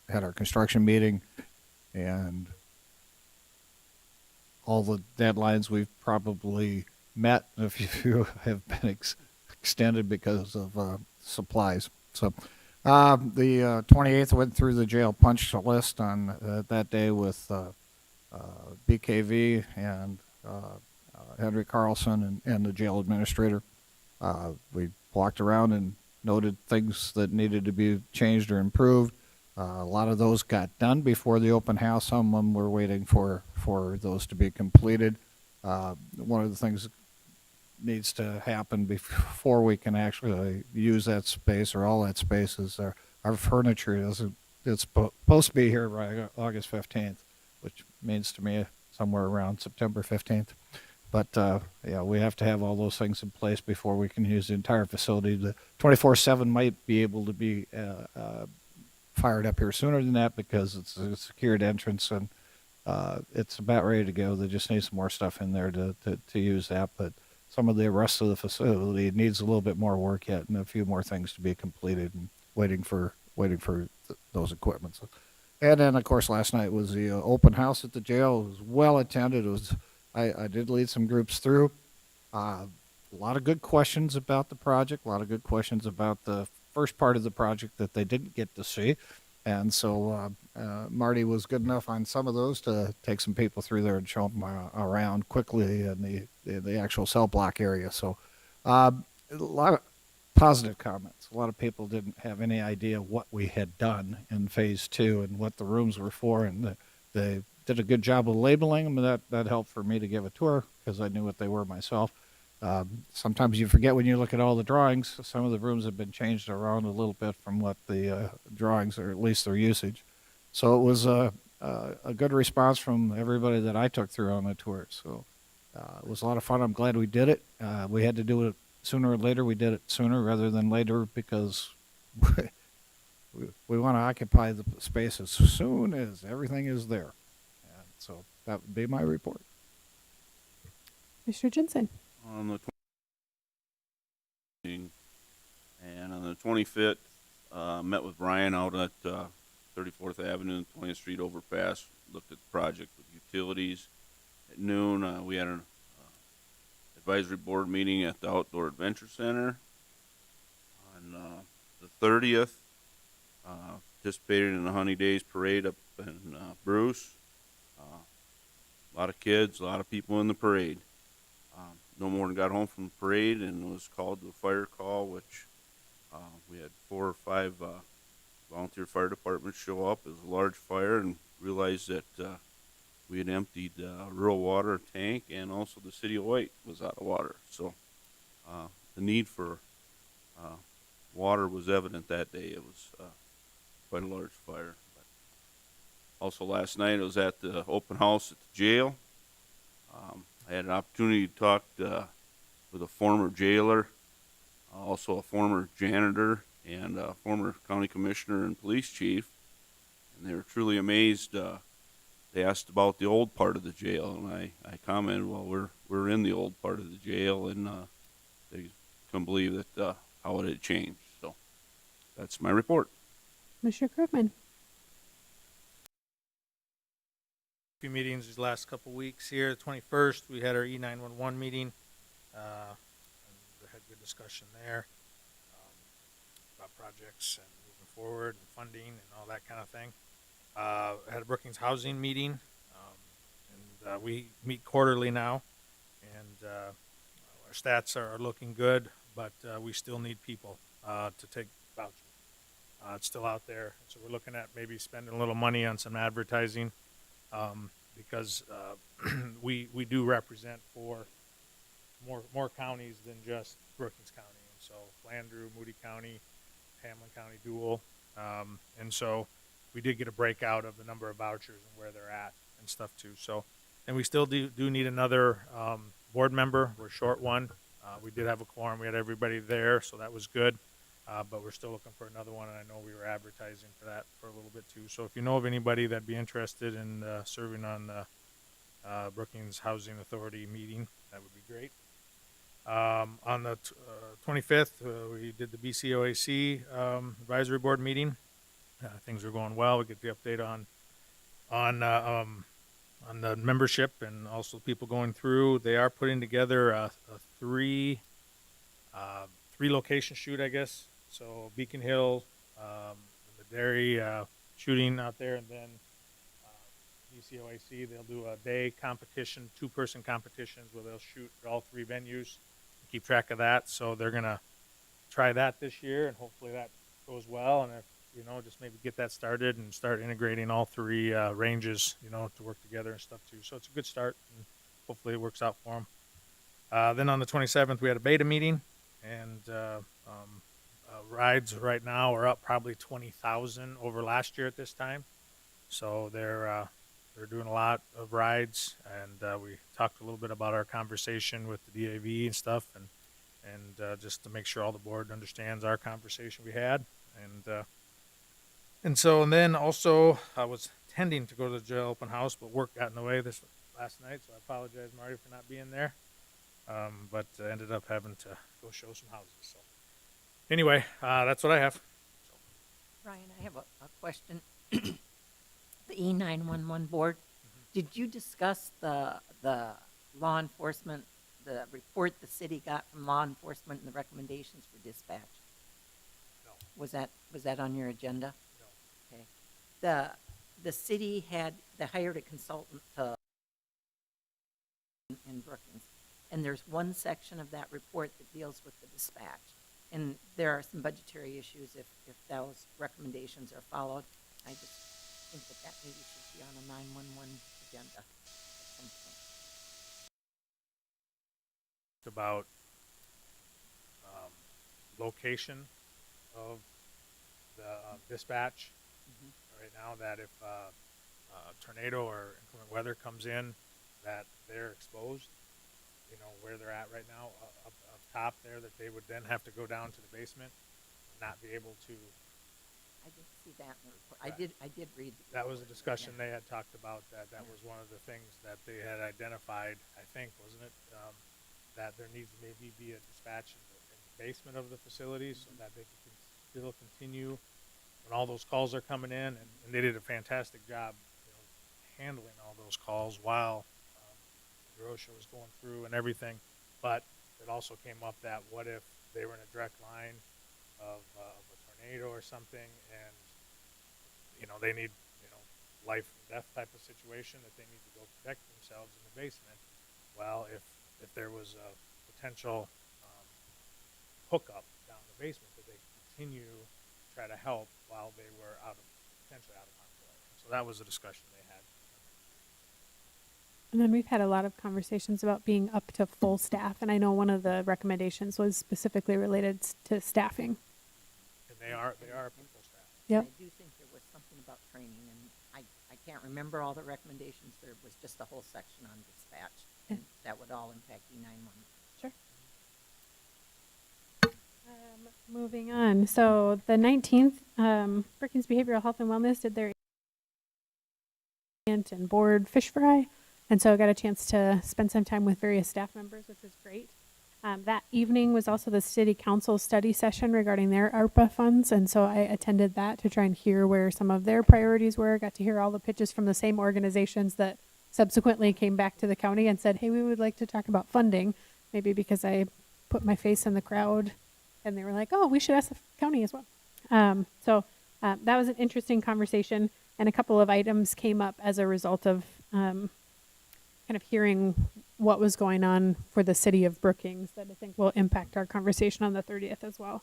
had our construction meeting, and all the deadlines we've probably met. A few have been extended because of supplies. So the 28th went through the jail punch list on that day with BKV and Henry Carlson and the jail administrator. We walked around and noted things that needed to be changed or improved. A lot of those got done before the open house. Some of them were waiting for those to be completed. One of the things that needs to happen before we can actually use that space or all that space is our furniture doesn't. It's supposed to be here by August 15th, which means to me somewhere around September 15th. But yeah, we have to have all those things in place before we can use the entire facility. The 24/7 might be able to be fired up here sooner than that because it's a secured entrance and it's about ready to go. They just need some more stuff in there to use that. But some of the rest of the facility needs a little bit more work yet and a few more things to be completed and waiting for those equipments. And then, of course, last night was the open house at the jail. It was well attended. It was I did lead some groups through. A lot of good questions about the project, a lot of good questions about the first part of the project that they didn't get to see. And so Marty was good enough on some of those to take some people through there and show them around quickly in the actual cell block area. So a lot of positive comments. A lot of people didn't have any idea what we had done in phase 2 and what the rooms were for, and they did a good job of labeling them, and that helped for me to give a tour because I knew what they were myself. Sometimes you forget when you look at all the drawings. Some of the rooms have been changed around a little bit from what the drawings, or at least their usage. So it was a good response from everybody that I took through on the tour. So it was a lot of fun. I'm glad we did it. We had to do it sooner or later. We did it sooner rather than later because we want to occupy the space as soon as everything is there. And so that would be my report. Mr. Jensen. On the 20th, and on the 25th, met with Brian out at 34th Avenue and 20th Street overpass. Looked at the project with utilities. At noon, we had an advisory board meeting at the Outdoor Adventure Center. On the 30th, participated in the Honey Days Parade up in Bruce. A lot of kids, a lot of people in the parade. No more than got home from the parade and was called to a fire call, which we had 4 or 5 volunteer fire departments show up. It was a large fire, and realized that we had emptied rural water tank, and also the city of White was out of water. So the need for water was evident that day. It was quite a large fire. But also last night I was at the open house at the jail. I had an opportunity to talk with a former jailer, also a former janitor, and a former county commissioner and police chief. And they were truly amazed. They asked about the old part of the jail, and I commented, well, we're in the old part of the jail, and they couldn't believe that how it had changed. So that's my report. Mr. Krugman. Few meetings these last couple weeks here. The 21st, we had our E911 meeting. And we had good discussion there about projects and moving forward and funding and all that kind of thing. I had a Brookings housing meeting, and we meet quarterly now, and our stats are looking good, but we still need people to take vouchers. It's still out there, so we're looking at maybe spending a little money on some advertising. Because we do represent for more counties than just Brookings County. And so Landrew, Moody County Hamlin County dual. And so we did get a breakout of the number of vouchers and where they're at and stuff too. So, and we still do need another board member. We're short one. We did have a quorum. We had everybody there, so that was good. But we're still looking for another one, and I know we were advertising for that for a little bit too. So if you know of anybody that'd be interested in serving on the Brookings Housing Authority meeting, that would be great. On the 25th, we did the BCOAC advisory board meeting. Things are going well. We get the update on the membership and also people going through. They are putting together a three location shoot, I guess. So Beacon Hill, the dairy shooting out there, and then BCOAC, they'll do a day competition, 2-person competitions where they'll shoot at all 3 venues. Keep track of that. So they're gonna try that this year, and hopefully that goes well. And if just maybe get that started and start integrating all 3 ranges, to work together and stuff too. So it's a good start, and hopefully it works out for them. Then on the 27th, we had a beta meeting, and rides right now are up probably 20,000 over last year at this time. So they're doing a lot of rides, and we talked a little bit about our conversation with the DAV and stuff, and just to make sure all the board understands our conversation we had, and then also I was intending to go to the jail open house, but work got in the way this last night, so I apologize, Marty, for not being there. But ended up having to go show some houses. So anyway, that's what I have. Ryan, I have a question. The E911 board, did you discuss the law enforcement, the report the city got from law enforcement and the recommendations for dispatch? No. Was that on your agenda? No. Okay. The city they hired a consultant in Brookings, and there's one section of that report that deals with the dispatch, and there are some budgetary issues if those recommendations are followed. I just think that maybe should be on a 911 agenda at some point. About location of the dispatch right now, that if a tornado or inclement weather comes in, that they're exposed, where they're at right now up top there, that they would then have to go down to the basement and not be able to. I didn't see that in the report. Right. I did read the That was a report, discussion yeah. they had talked about, that was one of the things that they had identified, I think, wasn't it? That there needs to maybe be a dispatch in the basement of the facility so that they can still continue when all those calls are coming in, and they did a fantastic job handling all those calls while Aurora was going through and everything. But it also came up that what if they were in a direct line of a tornado or something, and they need life and death type of situation, that they need to go protect themselves in the basement. Well, if there was a potential hookup down the basement, that they continue to try to help while they were potentially out of harm's way. So that was a discussion they had. And then we've had a lot of conversations about being up to full staff, and I know one of the recommendations was specifically related to staffing. And they are full staff. Yep. I do think there was something about training, and I can't remember all the recommendations. There was just a whole section on dispatch, and that would all impact E911. Sure. Moving on. So the 19th, Brookings Behavioral Health and Wellness did their and board fish fry. And so I got a chance to spend some time with various staff members, which was great. That evening was also the city council study session regarding their ARPA funds. And so I attended that to try and hear where some of their priorities were. Got to hear all the pitches from the same organizations that subsequently came back to the county and said, hey, we would like to talk about funding. Maybe because I put my face in the crowd and they were like, oh, we should ask the county as well. So that was an interesting conversation. And a couple of items came up as a result of kind of hearing what was going on for the city of Brookings that I think will impact our conversation on the 30th as well.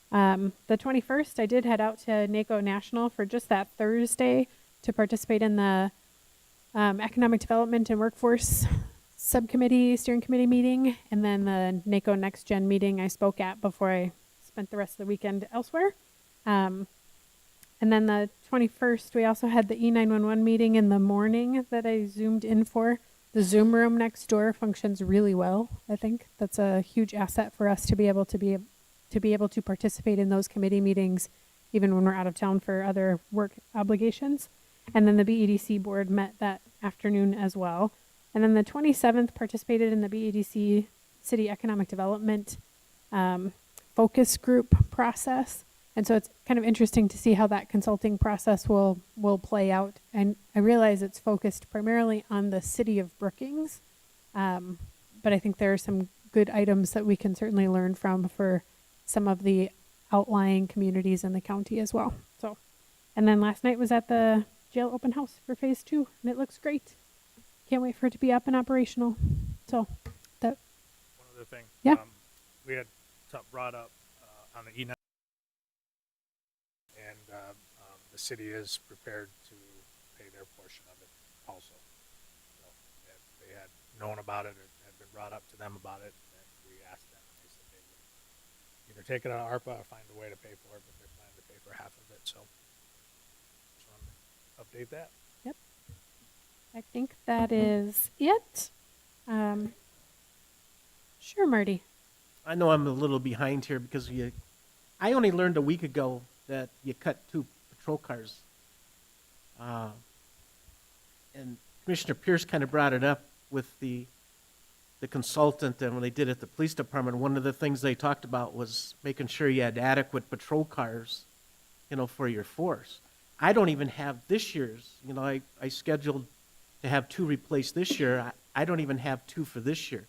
The 21st, I did head out to NACO National for just that Thursday to participate in the Economic Development and Workforce Subcommittee, Steering Committee meeting, and then the NACO Next Gen meeting I spoke at before I spent the rest of the weekend elsewhere. And then the 21st, we also had the E911 meeting in the morning that I zoomed in for. The Zoom room next door functions really well. I think that's a huge asset for us to be able to participate in those committee meetings, even when we're out of town for other work obligations. And then the BEDC board met that afternoon as well. And then the 27th participated in the BEDC City Economic Development focus group process. And so it's kind of interesting to see how that consulting process will play out. And I realize it's focused primarily on the city of Brookings, but I think there are some good items that we can certainly learn from for some of the outlying communities in the county as well. So, and then last night was at the jail open house for phase 2, and it looks great. Can't wait for it to be up and operational. So that. One other thing. Yeah. We had brought up on the E9, and the city is prepared to pay their portion of it also. So they had known about it, or had been brought up to them about it, and we asked them, and they said they would either take it out of ARPA or find a way to pay for it, but they're planning to pay for half of it. So just wanted to update that. Yep. I think that is it. Sure, Marty. I know I'm a little behind here because I only learned a week ago that you cut 2 patrol cars. And Commissioner Pierce kind of brought it up with the consultant, and when they did it at the police department, one of the things they talked about was making sure you had adequate patrol cars, for your force. I don't even have this year's. I scheduled to have 2 replaced this year. I don't even have 2 for this year.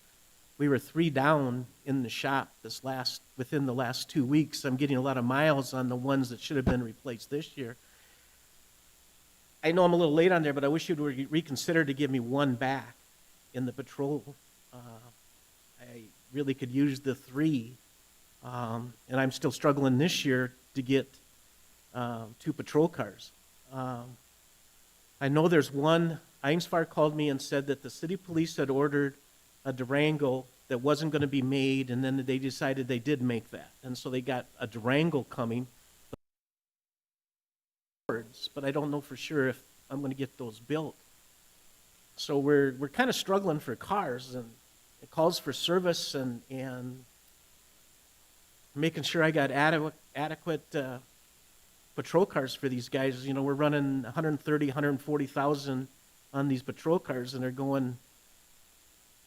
We were 3 down in the shop within the last 2 weeks. I'm getting a lot of miles on the ones that should have been replaced this year. I know I'm a little late on there, but I wish you'd reconsider to give me 1 back in the patrol. I really could use the 3. And I'm still struggling this year to get 2 patrol cars. I know there's one. Einsfar called me and said that the city police had ordered a Durango that wasn't going to be made, and then they decided they did make that. And so they got a Durango coming. But I don't know for sure if I'm going to get those built. So we're kind of struggling for cars, and it calls for service and making sure I got adequate patrol cars for these guys. We're running 130, 140,000 on these patrol cars, and they're going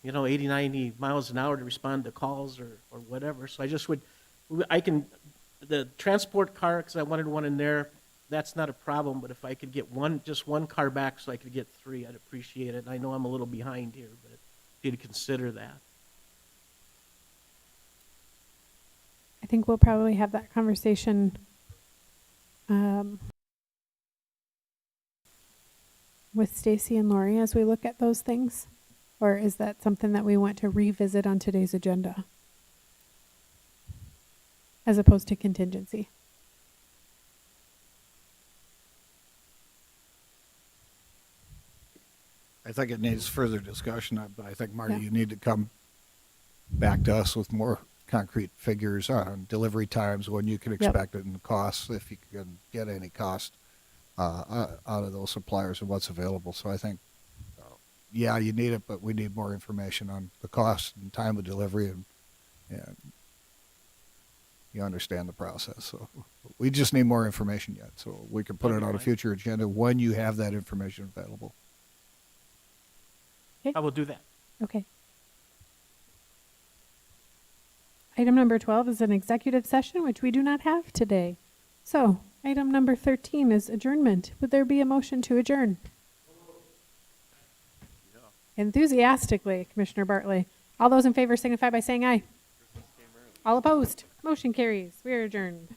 80, 90 miles an hour to respond to calls or whatever. So the transport car, because I wanted one in there, that's not a problem, but if I could get just one car back so I could get 3, I'd appreciate it. I know I'm a little behind here, but if you'd consider that. I think we'll probably have that conversation with Stacy and Lori as we look at those things. Or is that something that we want to revisit on today's agenda as opposed to contingency? I think it needs further discussion, but I think, Marty, Yeah. you need to come back to us with more concrete figures on delivery times, when you can expect it, and the costs, if you can get any cost out of those suppliers and what's available. So I think, yeah, you need it, but we need more information on the cost and time of delivery, and you understand the process. So we just need more information yet, so we can put it on a future agenda when you have that information available. I will do that. Okay. Item number 12 is an executive session, which we do not have today. So item number 13 is adjournment. Would there be a motion to adjourn? Enthusiastically, Commissioner Bartley. All those in favor signify by saying aye. All opposed. Motion carries. We are adjourned.